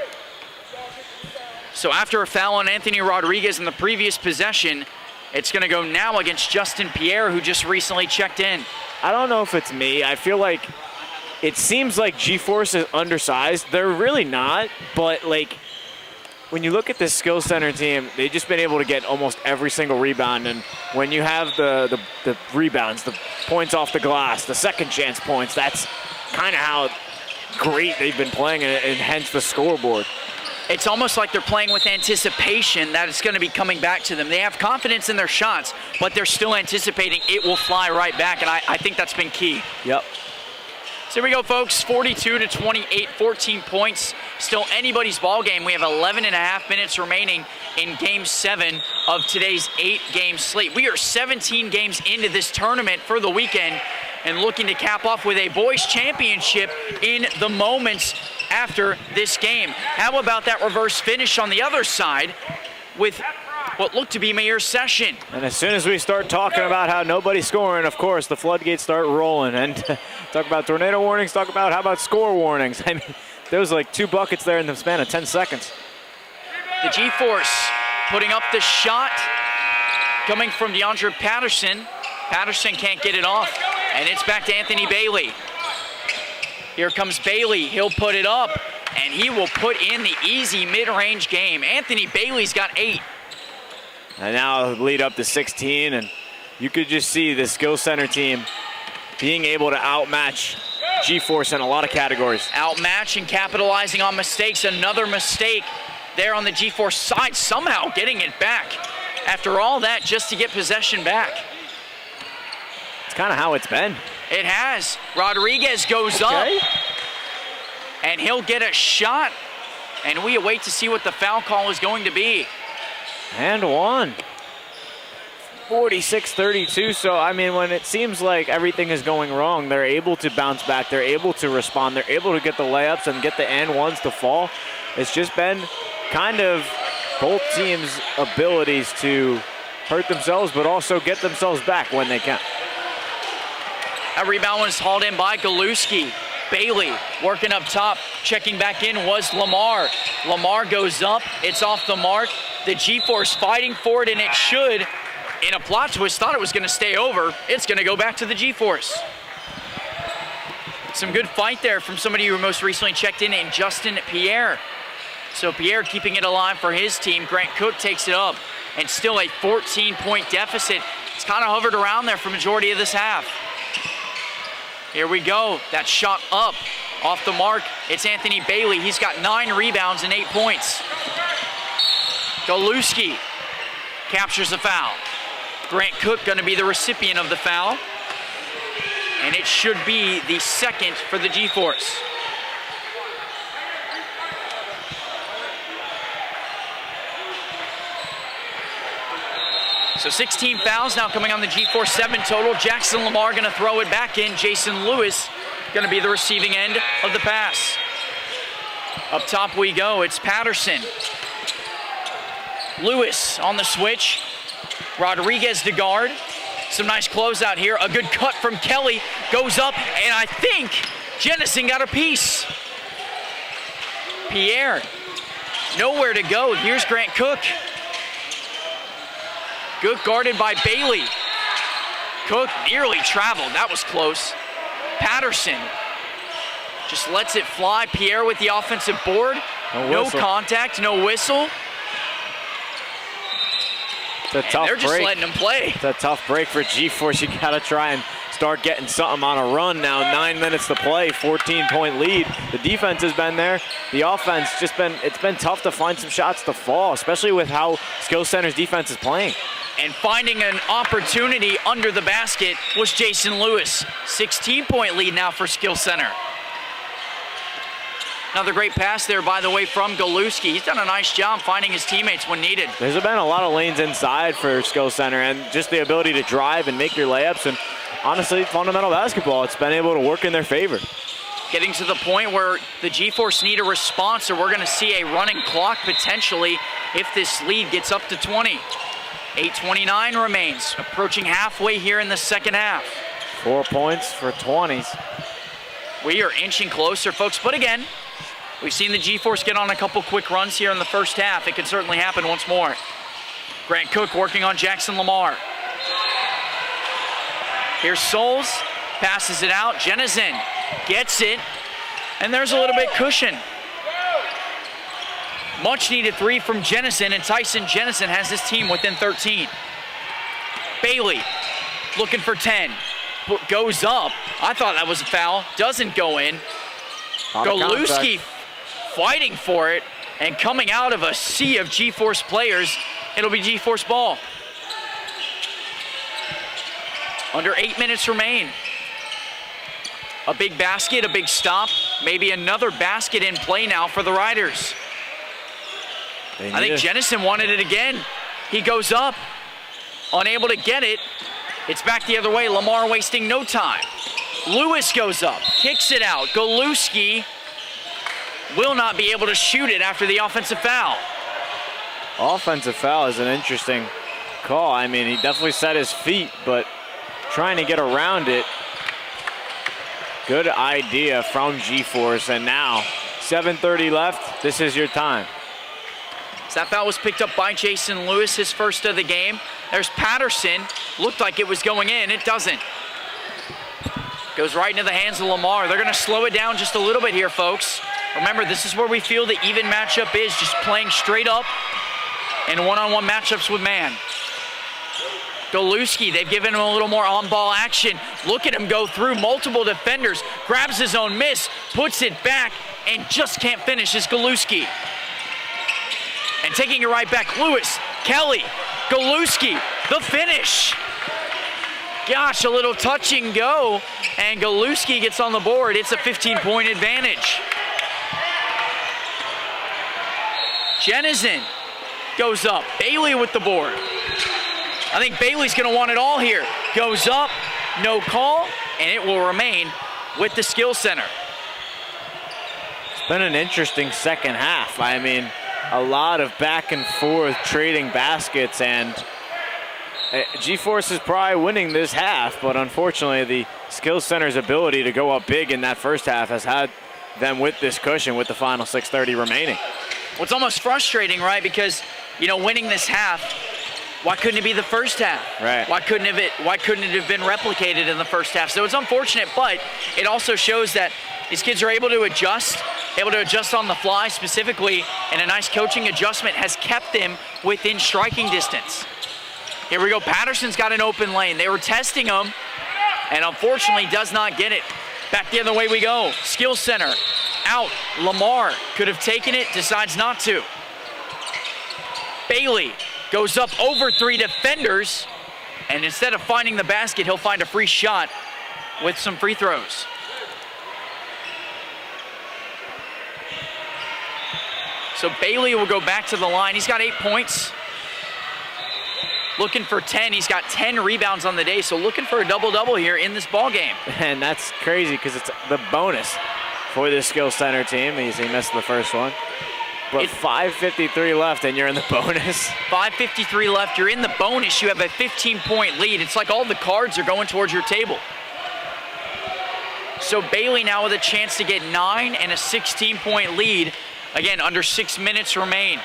So after a foul on Anthony Rodriguez in the previous possession, it's going to go now against Justin Pierre, who just recently checked in. I don't know if it's me. I feel like it seems like G-Force is undersized. They're really not, but like when you look at this skill center team, they've just been able to get almost every single rebound. And when you have the rebounds, the points off the glass, the second chance points, that's kind of how great they've been playing, and hence the scoreboard. it's almost like they're playing with anticipation that it's going to be coming back to them. They have confidence in their shots, but they're still anticipating it will fly right back, and I think that's been key. Yep. So here we go, folks, 42-28, 14 points. Still anybody's ball game. We have 11 and a half minutes remaining in Game 7 of today's 8-game slate. We are 17 games into this tournament for the weekend and looking to cap off with a boys championship in the moments after this game. How about that reverse finish on the other side with what looked to be Mayor's session? And as soon as we start talking about how nobody's scoring, of course, the floodgates start rolling. And talk about tornado warnings, talk about how about score warnings. I mean, there was like 2 buckets there in the span of 10 seconds. The G-Force putting up the shot coming from DeAndre Patterson. Patterson can't get it off, and it's back to Anthony Bailey. Here comes Bailey. He'll put it up, and he will put in the easy mid-range game. Anthony Bailey's got 8. And now lead up to 16, and you could just see the skill center team being able to outmatch G-Force in a lot of categories. Outmatch and capitalizing on mistakes. Another mistake there on the G-Force side, somehow getting it back. After all that, just to get possession back. It's kind of how it's been. It has. Rodriguez goes up, and he'll get a shot, and we await to see what the foul call is going to be. And one. 46-32, so I mean, when it seems like everything is going wrong, they're able to bounce back, they're able to respond, they're able to get the layups and get the and ones to fall. It's just been kind of both teams' abilities to hurt themselves, but also get themselves back when they can. A rebound was hauled in by Galuski. Bailey working up top, checking back in was Lamar. Lamar goes up, it's off the mark. The G-Force fighting for it, and it should. In a plot twist, thought it was going to stay over. It's going to go back to the G-Force. Some good fight there from somebody who most recently checked in Justin Pierre. So Pierre keeping it alive for his team. Grant Cook takes it up, and still a 14-point deficit. It's kind of hovered around there for majority of this half. Here we go. That shot up off the mark. It's Anthony Bailey. He's got 9 rebounds and 8 points. Galuski captures a foul. Grant Cook going to be the recipient of the foul. And it should be the second for the G-Force. So 16 fouls now coming on the G-Force, 7 total. Jackson Lamar going to throw it back in. Jason Lewis going to be the receiving end of the pass. Up top we go. It's Patterson. Lewis on the switch. Rodriguez to guard. Some nice closeout here. A good cut from Kelly. Goes up, and I think Jennison got a piece. Pierre, nowhere to go. Here's Grant Cook. Good guarded by Bailey. Cook nearly traveled. That was close. Patterson just lets it fly. Pierre with the offensive board. No contact, no whistle. It's a tough they're just break. letting him play. It's a tough break for G-Force. You got to try and start getting something on a run now. 9 minutes to play, 14-point lead. The defense has been there. The offense it's been tough to find some shots to fall, especially with how Skill Center's defense is playing. And finding an opportunity under the basket was Jason Lewis. 16-point lead now for Skill Center. Another great pass there, by the way, from Galuski. He's done a nice job finding his teammates when needed. There's been a lot of lanes inside for Skill Center, and just the ability to drive and make your layups, and honestly, fundamental basketball, it's been able to work in their favor. Getting to the point where the G-Force need a response, or we're going to see a running clock potentially if this lead gets up to 20. 8:29 remains, approaching halfway here in the second half. 4 points for 20s. We are inching closer, folks, but again, we've seen the G-Force get on a couple quick runs here in the first half. It could certainly happen once more. Grant Cook working on Jackson Lamar. Here's Souls, passes it out. Jennison gets it, and there's a little bit cushion. Much needed 3 from Jennison, and Tyson Jennison has his team within 13. Bailey looking for 10. Goes up. I thought that was a foul. Doesn't go in. Galuski fighting for it. And coming out of a sea of G-Force players, it'll be G-Force ball. Under 8 minutes remain. A big basket, a big stop, maybe another basket in play now for the Ryders. I think Jennison wanted it again. He goes up, unable to get it. It's back the other way. Lamar wasting no time. Lewis goes up, kicks it out. Golewski will not be able to shoot it after the offensive foul. Offensive foul is an interesting call. I mean, he definitely set his feet, but trying to get around it. Good idea from G-Force, and now 7:30 left. This is your time. So that foul was picked up by Jason Lewis, his first of the game. There's Patterson. Looked like it was going in. It doesn't. Goes right into the hands of Lamar. They're going to slow it down just a little bit here, folks. Remember, this is where we feel the even matchup is, just playing straight up and one-on-one matchups with man. Golewski, they've given him a little more on-ball action. Look at him go through multiple defenders, grabs his own miss, puts it back, and just can't finish is Golewski. And taking it right back, Lewis, Kelly, Golewski, the finish. Gosh, a little touch and go, and Golewski gets on the board. It's a 15-point advantage. Jennison goes up. Bailey with the board. I think Bailey's going to want it all here. Goes up, no call, and it will remain with the skill center. It's been an interesting second half. I mean, a lot of back and forth trading baskets, and G-Force is probably winning this half, but unfortunately the skill center's ability to go up big in that first half has had them with this cushion with the final 6:30 remaining. Well, it's almost frustrating, right? Because, you know, winning this half, why couldn't it be the first half? Right. Why couldn't it have been replicated in the first half? So it's unfortunate, but it also shows that these kids are able to adjust on the fly specifically, and a nice coaching adjustment has kept them within striking distance. Here we go, Patterson's got an open lane. They were testing him, and unfortunately does not get it. Back the other way we go. Skill center, out. Lamar could have taken it, decides not to. Bailey goes up over 3 defenders, and instead of finding the basket, he'll find a free shot with some free throws. So Bailey will go back to the line. He's got 8 points. Looking for 10. He's got 10 rebounds on the day, so looking for a double-double here in this ball game. And that's crazy because it's the bonus for this skill center team. He missed the first one. But 5:53 left, and you're in the bonus. 5:53 left. You're in the bonus. You have a 15-point lead. It's like all the cards are going towards your table. So Bailey now with a chance to get 9 and a 16-point lead. Again, under 6 minutes remain.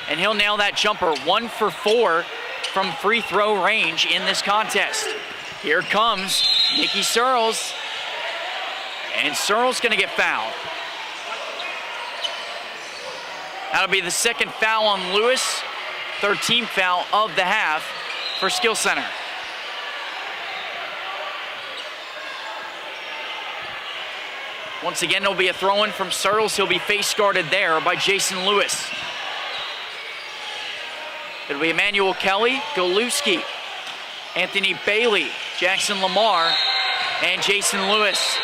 And he'll nail that jumper. 1 for 4 from free throw range in this contest. Here comes Nicky Searles. And Searles gonna get fouled. That'll be the second foul on Lewis. 13th foul of the half for Skill Center. Once again, there'll be a throw-in from Searles. He'll be face guarded there by Jason Lewis. It'll be Emmanuel Kelly, Golewski, Anthony Bailey, Jackson Lamar, and Jason Lewis.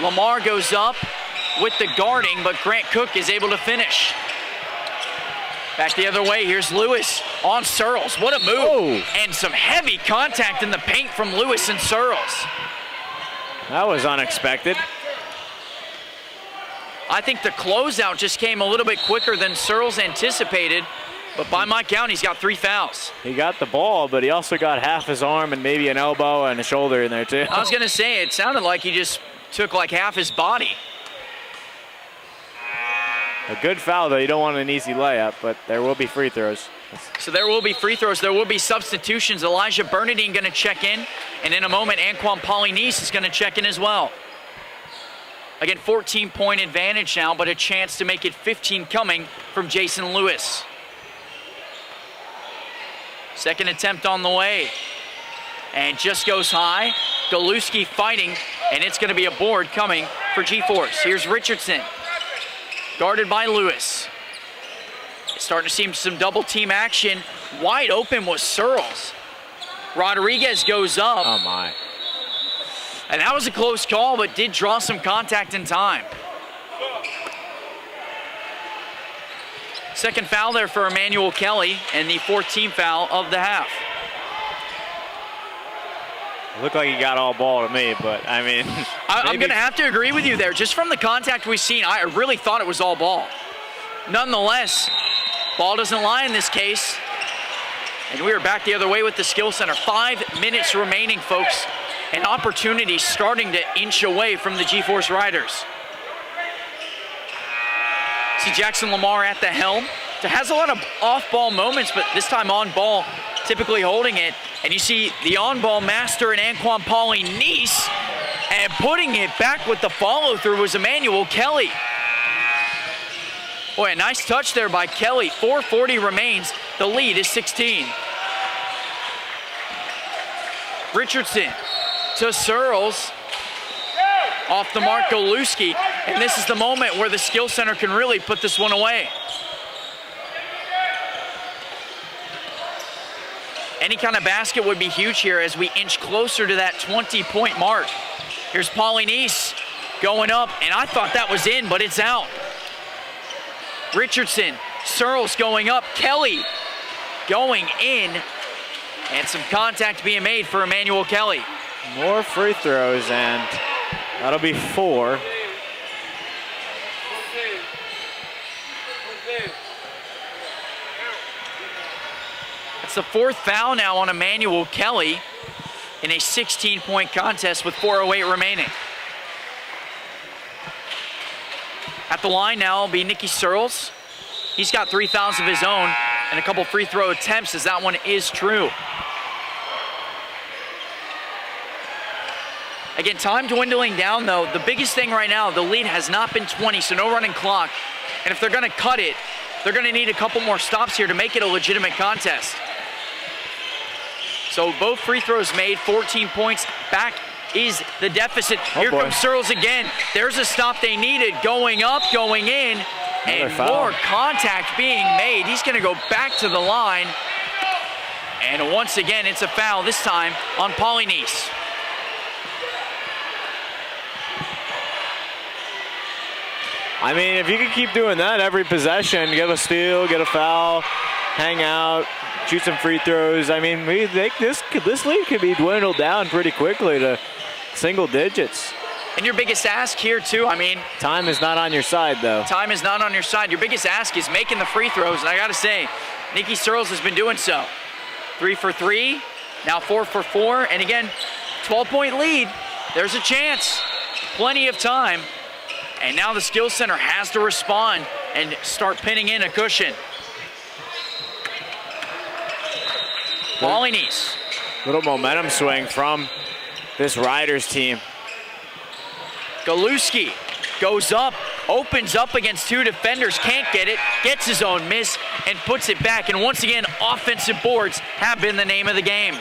Lamar goes up with the guarding, but Grant Cook is able to finish. Back the other way, here's Lewis on Searles. What a move. Oh. And some heavy contact in the paint from Lewis and Searles. That was unexpected. I think the closeout just came a little bit quicker than Searles anticipated, but by my count, he's got 3 fouls. He got the ball, but he also got half his arm and maybe an elbow and a shoulder in there too. I was gonna say, it sounded like he just took like half his body. A good foul, though. You don't want an easy layup, but there will be free throws. So there will be free throws. There will be substitutions. Elijah Bernadine going to check in, and in a moment, Anquan Polynice is going to check in as well. Again, 14-point advantage now, but a chance to make it 15 coming from Jason Lewis. Second attempt on the way. and just goes high. Galuski fighting, and it's going to be a board coming for G-Force. Here's Richardson, guarded by Lewis. Starting to see some double team action. Wide open was Searles. Rodriguez goes up. Oh my. And that was a close call, but did draw some contact in time. Second foul there for Emmanuel Kelly, and the 14th foul of the half. Looked like he got all ball to me, but I mean. I'm going to have to agree with you there. Just from the contact we've seen, I really thought it was all ball. Nonetheless, ball doesn't lie in this case. And we are back the other way with the skill center. 5 minutes remaining, folks. An opportunity starting to inch away from the G-Force Ryders. See Jackson Lamar at the helm. Has a lot of off-ball moments, but this time on ball, typically holding it. And you see the on-ball master in Anquan Pauly-Nice, and putting it back with the follow-through was Emmanuel Kelly. Boy, a nice touch there by Kelly. 4:40 remains. The lead is 16. Richardson to Searles. Off the mark, Galuski. And this is the moment where the skill center can really put this one away. Any kind of basket would be huge here as we inch closer to that 20-point mark. Here's Pauly-Nice going up, and I thought that was in, but it's out. Richardson, Searles going up, Kelly going in, and some contact being made for Emmanuel Kelly. More free throws, and that'll be 4. It's the 4th foul now on Emmanuel Kelly in a 16-point contest with 4:08 remaining. At the line now will be Nicky Searles. He's got 3 fouls of his own and a couple free throw attempts as that one is true. Again, time dwindling down though. The biggest thing right now, the lead has not been 20, so no running clock. And if they're gonna cut it, they're gonna need a couple more stops here to make it a legitimate contest. So both free throws made, 14 points. Back is the deficit. Here comes Searles again. There's a stop they needed. Going up, going in, and more contact being made. He's gonna go back to the line. And once again, it's a foul, this time on Pauly-Nice. I mean, if you could keep doing that every possession, get a steal, get a foul, hang out, shoot some free throws. I mean, this lead could be dwindled down pretty quickly to single digits. And your biggest ask here too, I mean. Time is not on your side though. Time is not on your side. Your biggest ask is making the free throws, and I gotta say, Nicky Searles has been doing so. 3 for 3, now 4 for 4, and again, 12-point lead. There's a chance, plenty of time. And now the skill center has to respond and start pinning in a cushion. Pauly-Nice. Little momentum swing from this Ryders team. Galuski goes up, opens up against 2 defenders, can't get it, gets his own miss, and puts it back. And once again, offensive boards have been the name of the game.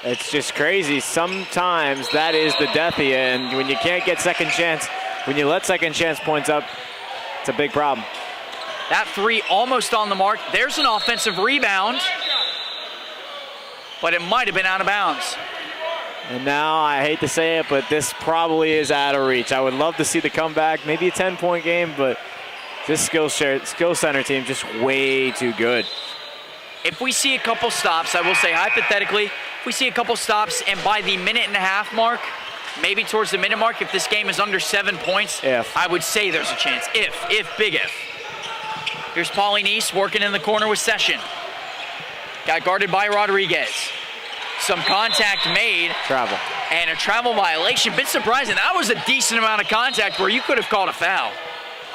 It's just crazy. Sometimes that is the death of you, and when you can't get second chance, when you let second chance points up, it's a big problem. That 3 almost on the mark. There's an offensive rebound, but it might have been out of bounds. And now, I hate to say it, but this probably is out of reach. I would love to see the comeback, maybe a 10-point game, but this skill center team just way too good. If we see a couple stops, I will say hypothetically, if we see a couple stops and by the 1.5-minute mark, maybe towards the minute mark, if this game is under 7 points, I would say there's a chance. Big if. Here's Pauly-Nice working in the corner with Session. Got guarded by Rodriguez. Some contact made. Travel. And a travel violation. Bit surprising. That was a decent amount of contact where you could have called a foul.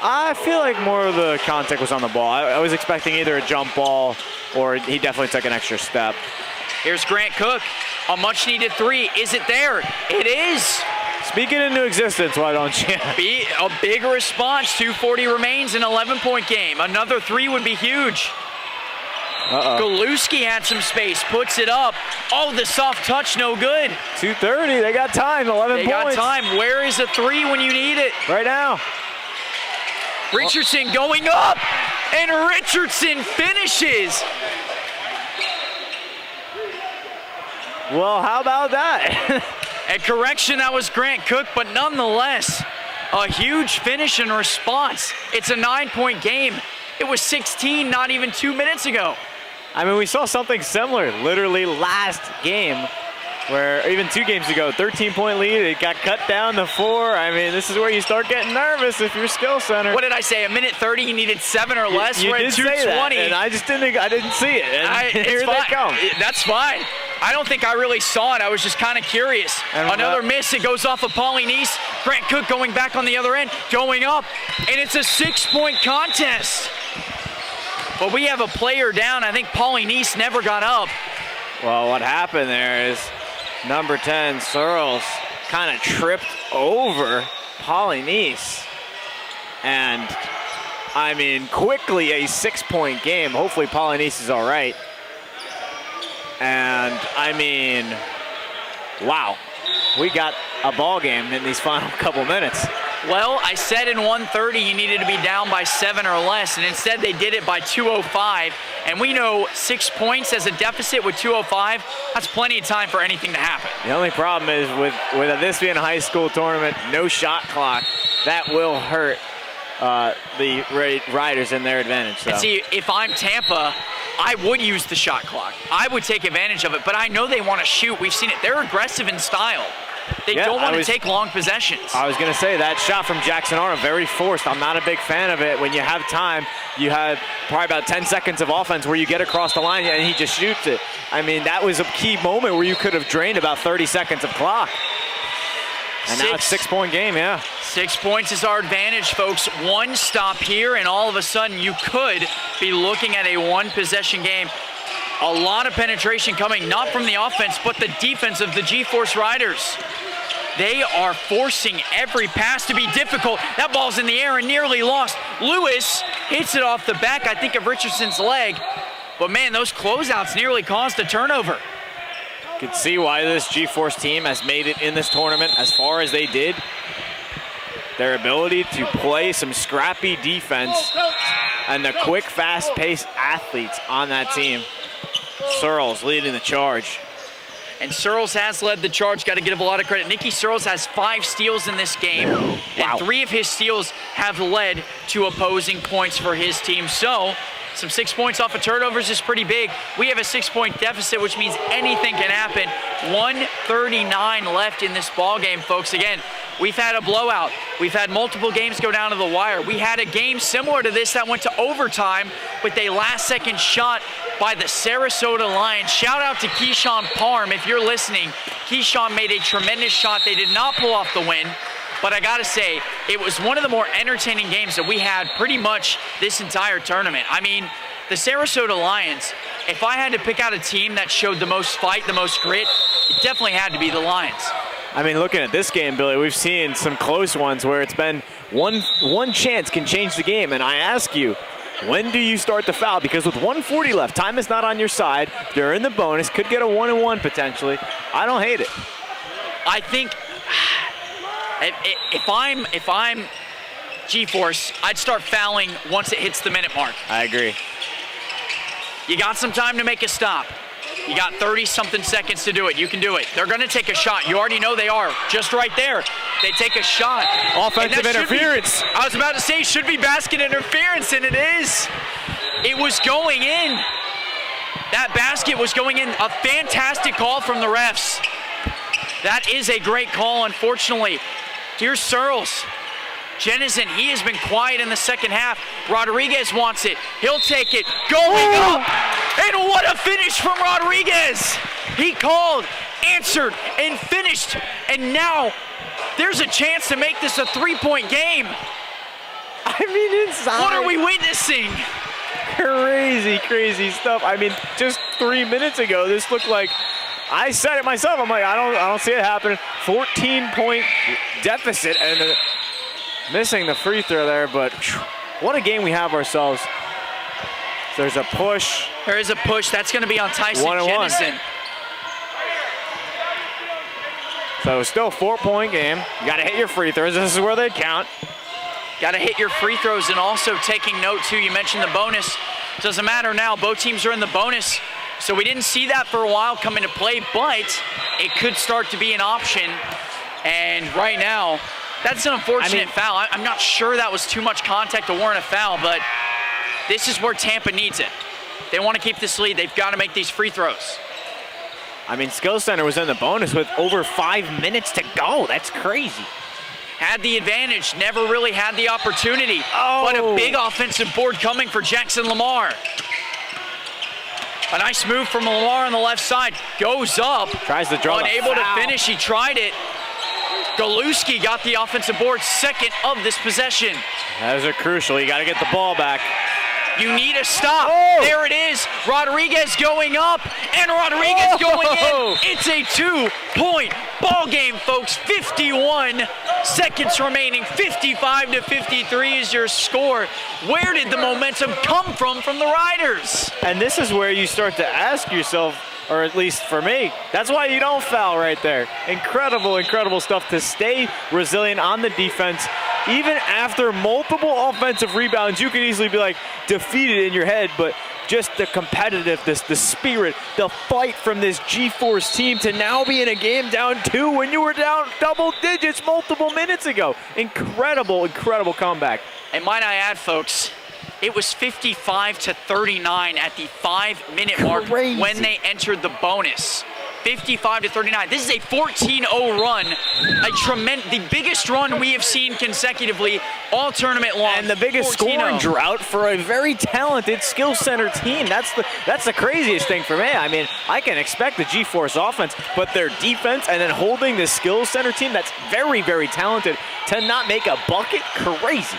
I feel like more of the contact was on the ball. I was expecting either a jump ball or he definitely took an extra step. Here's Grant Cook. A much-needed 3. Is it there? It is. Speak it into existence, why don't you? A big response. 2:40 remains, an 11-point game. Another 3 would be huge. Galuski had some space, puts it up. Oh, the soft touch, no good. 2:30, they got time, 11 They points. got time. Where is a three when you need it? Right now. Richardson going up, and Richardson finishes. Well, how about that? At correction, that was Grant Cook, but nonetheless, a huge finish and response. It's a 9-point game. It was 16 not even 2 minutes ago. I mean, we saw something similar literally last game, where even 2 games ago, 13-point lead, it got cut down to 4. I mean, this is where you start getting nervous if you're skill center. What did I say? A minute 30, you needed 7 or less. You We're did at say that, 2:20. and I didn't see it. And here It's they fine. come. That's fine. I don't think I really saw it. I was just kind of curious. Another miss. It goes off of Pauline East. Grant Cook going back on the other end, going up, and it's a 6-point contest. But we have a player down. I think Pauline East never got up. Well, what happened there is number 10, Searles, kind of tripped over Pauline East. And, I mean, quickly a 6-point game. Hopefully Pauline East is all right. And, I mean, wow. We got a ball game in these final couple minutes. Well, I said in 1:30 you needed to be down by 7 or less, and instead they did it by 2:05. And we know 6 points as a deficit with 2:05, that's plenty of time for anything to happen. The only problem is with this being a high school tournament, no shot clock, that will hurt the Ryders in their advantage. So. And see, if I'm Tampa, I would use the shot clock. I would take advantage of it, but I know they want to shoot. We've seen it. They're aggressive in style. They don't want to take long possessions. I was going to say that shot from Jackson Arnold, very forced. I'm not a big fan of it. When you have time, you have probably about 10 seconds of offense where you get across the line and he just shoots it. I mean, that was a key moment where you could have drained about 30 seconds of clock. And now it's a 6-point game, yeah. 6 points is our advantage, folks. One stop here, and all of a sudden you could be looking at a one-possession game. A lot of penetration coming, not from the offense, but the defense of the G-Force Ryders. They are forcing every pass to be difficult. That ball's in the air and nearly lost. Lewis hits it off the back, I think, of Richardson's leg. But man, those closeouts nearly caused a turnover. You can see why this G-Force team has made it in this tournament as far as they did. Their ability to play some scrappy defense and the quick, fast-paced athletes on that team. Searles leading the charge. And Searles has led the charge. Got to give a lot of credit. Nicky Searles has 5 steals in this game. Wow. And 3 of his steals have led to opposing points for his team. So, some 6 points off of turnovers is pretty big. We have a 6-point deficit, which means anything can happen. 1:39 left in this ball game, folks. Again, we've had a blowout. We've had multiple games go down to the wire. We had a game similar to this that went to overtime with a last-second shot by the Sarasota Lions. Shout out to Keyshawn Parham if you're listening. Keyshawn made a tremendous shot. They did not pull off the win. But I gotta say, it was one of the more entertaining games that we had pretty much this entire tournament. I mean, the Sarasota Lions, if I had to pick out a team that showed the most fight, the most grit, it definitely had to be the Lions. I mean, looking at this game, Billy, we've seen some close ones where it's been one chance can change the game. And I ask you, when do you start the foul? Because with 1:40 left, time is not on your side. They're in the bonus, could get a 1-and-1 potentially. I don't hate it. I think if I'm G-Force, I'd start fouling once it hits the minute mark. I agree. You got some time to make a stop. You got 30-something seconds to do it. You can do it. They're going to take a shot. You already know they are. Just right there. They take a shot. Offensive interference. I was about to say, should be basket interference, and it is. It was going in. That basket was going in. A fantastic call from the refs. That is a great call, unfortunately. Here's Searles. Jennison, he has been quiet in the second half. Rodriguez wants it. He'll take it. Going up. And what a finish from Rodriguez. He called, answered, and finished. And now there's a chance to make this a 3-point game. I mean, inside. What are we witnessing? Crazy, crazy stuff. I mean, just 3 minutes ago, this looked like, I said it myself. I'm like, I don't see it happening. 14-point deficit and missing the free throw there, but what a game we have ourselves. There's a push. There is a push. That's going to be on Tyson 1-1. Jennison. So still a 4-point game. You got to hit your free throws. This is where they count. Got to hit your free throws, and also taking note, too, you mentioned the bonus. Doesn't matter now. Both teams are in the bonus. So we didn't see that for a while come into play, but it could start to be an option. And right now, that's an unfortunate foul. I'm not sure that was too much contact to warrant a foul, but this is where Tampa needs it. They want to keep this lead. They've got to make these free throws. I mean, Skill Center was in the bonus with over 5 minutes to go. That's crazy. Had the advantage, never really had the opportunity. Oh. But a big offensive board coming for Jackson Lamar. A nice move from Lamar on the left side. Goes up. Tries to draw unable the to foul. finish. He tried it. Galuski got the offensive board, second of this possession. Those are crucial. You got to get the ball back. You need a stop. Oh. There it is. Rodriguez going up, and Rodriguez going in. It's a 2-point ball game, folks. 51 seconds remaining. 55-53 is your score. Where did the momentum come from the Ryders? And this is where you start to ask yourself, or at least for me, that's why you don't foul right there. Incredible, incredible stuff to stay resilient on the defense. Even after multiple offensive rebounds, you could easily be like defeated in your head, but just the competitiveness, the spirit, the fight from this G-Force team to now be in a game down 2 when you were down double digits multiple minutes ago. Incredible, incredible comeback. And might I add, folks, it was 55-39 at the 5-minute mark when they entered the bonus. 55-39. This is a 14-0 run, the biggest run we have seen consecutively all tournament long. And the biggest 14-0. scoring drought for a very talented skill center team. That's the craziest thing for me. I mean, I can expect the G-Force offense, but their defense and then holding the skill center team that's very, very talented to not make a bucket, crazy.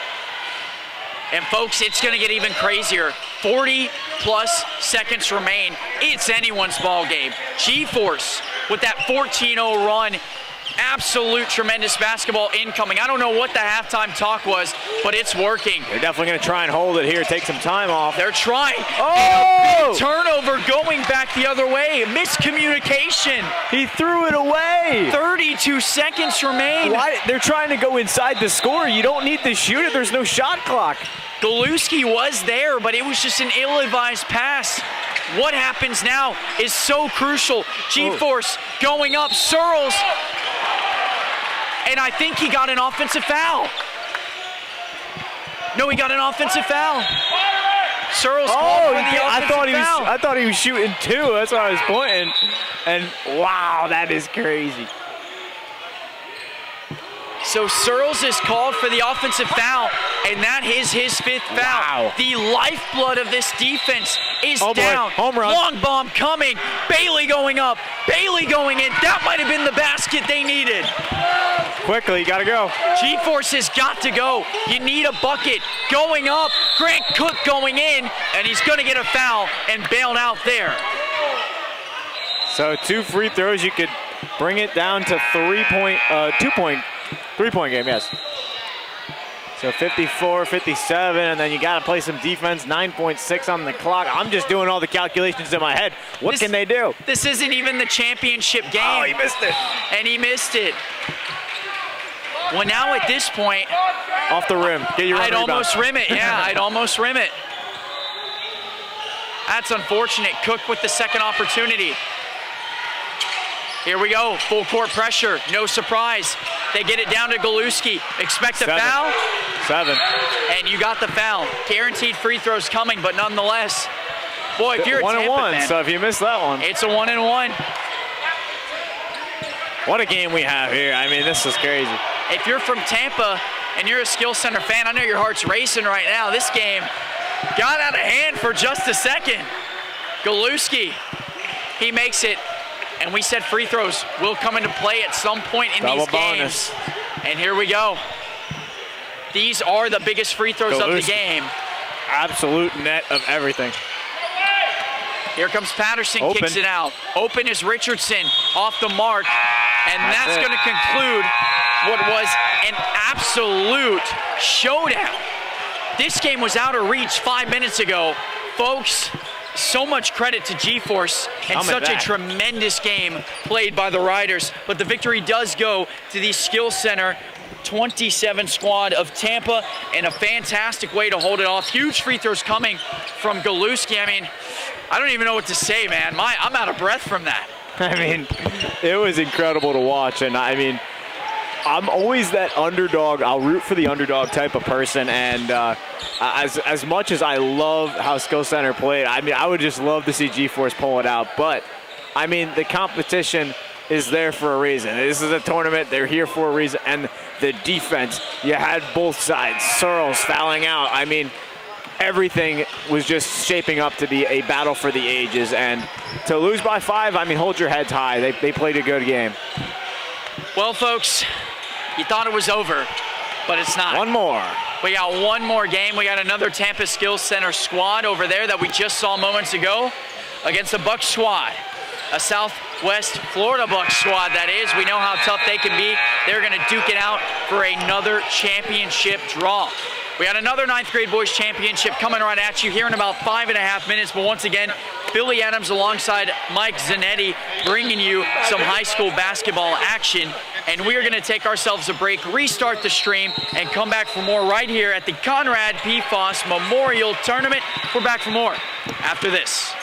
And folks, it's going to get even crazier. 40-plus seconds remain. It's anyone's ball game. G-Force with that 14-0 run. Absolute tremendous basketball incoming. I don't know what the halftime talk was, but it's working. They're definitely going to try and hold it here, take some time off. They're trying. Oh! And a big turnover going back the other way. Miscommunication. He threw it away. 32 seconds remain. Why? They're trying to go inside the score. You don't need to shoot it. There's no shot clock. Galuski was there, but it was just an ill-advised pass. What happens now is so crucial. G-Force going up. Searles. And I think he got an offensive foul. No, he got an offensive foul. Searles called for the offensive foul. I thought he was shooting 2. That's why I was pointing. And wow, that is crazy. So Searles is called for the offensive foul, and that is his 5th foul. Wow. The lifeblood of this defense is boy. down. Home run. Long bomb coming. Bailey going up. Bailey going in. That might have been the basket they needed. Quickly, you gotta go. G-Force has got to go. You need a bucket. Going up. Grant Cook going in, and he's going to get a foul and bailed out there. So 2 free throws, you could bring it down to 3-point game, yes. So 54, 57, and then you got to play some defense, 9.6 on the clock. I'm just doing all the calculations in my head. What can they do? This isn't even the championship game. Oh, he missed it. And he missed it. Well, now at this point, off the rim. Get your I'd almost rim it. Yeah, I'd almost rim it. That's unfortunate. Cook with the second opportunity. Here we go, full court pressure, no surprise. They get it down to Galuski. Expect a foul. 7. And you got the foul. Guaranteed free throws coming, but nonetheless, boy, if you're a Tampa 1-1, fan, so if you missed that one. it's a 1-1. What a game we have here. I mean, this is crazy. If you're from Tampa and you're a Skill Center fan, I know your heart's racing right now. This game got out of hand for just a second. Galuski, he makes it. And we said free throws will come into play at some point in these games. And here we go. These are the biggest free throws of the game. Absolute net of everything. Here comes Patterson, Open. kicks it out. Open is Richardson off the mark. And that's going to conclude what was an absolute showdown. This game was out of reach 5 minutes ago. Folks, so much credit to G-Force and such a tremendous game played by the Ryders. But the victory does go to the Skill Center 27 squad of Tampa, and a fantastic way to hold it off. Huge free throws coming from Galuski. I mean, I don't even know what to say, man. I'm out of breath from that. I mean, it was incredible to watch, and I mean, I'm always that underdog. I'll root for the underdog type of person, and as much as I love how Skill Center played, I mean, I would just love to see G-Force pull it out. But, I mean, the competition is there for a reason. This is a tournament. They're here for a reason. And the defense, you had both sides. Searles fouling out. I mean, everything was just shaping up to be a battle for the ages. And to lose by 5, I mean, hold your heads high. They played a good game. Well, folks, you thought it was over, but it's not. One more. We got one more game. We got another Tampa Skills Center squad over there that we just saw moments ago against a Bucks squad. A Southwest Florida Bucks squad, that is. We know how tough they can be. They're going to duke it out for another championship draw. We got another 9th grade boys championship coming right at you here in about 5.5 minutes. But once again, Billy Adams alongside Mike Zanetti bringing you some high school basketball action. And we are going to take ourselves a break, restart the stream, and come back for more right here at the Conrad P. Foss Memorial Tournament. We're back for more after this.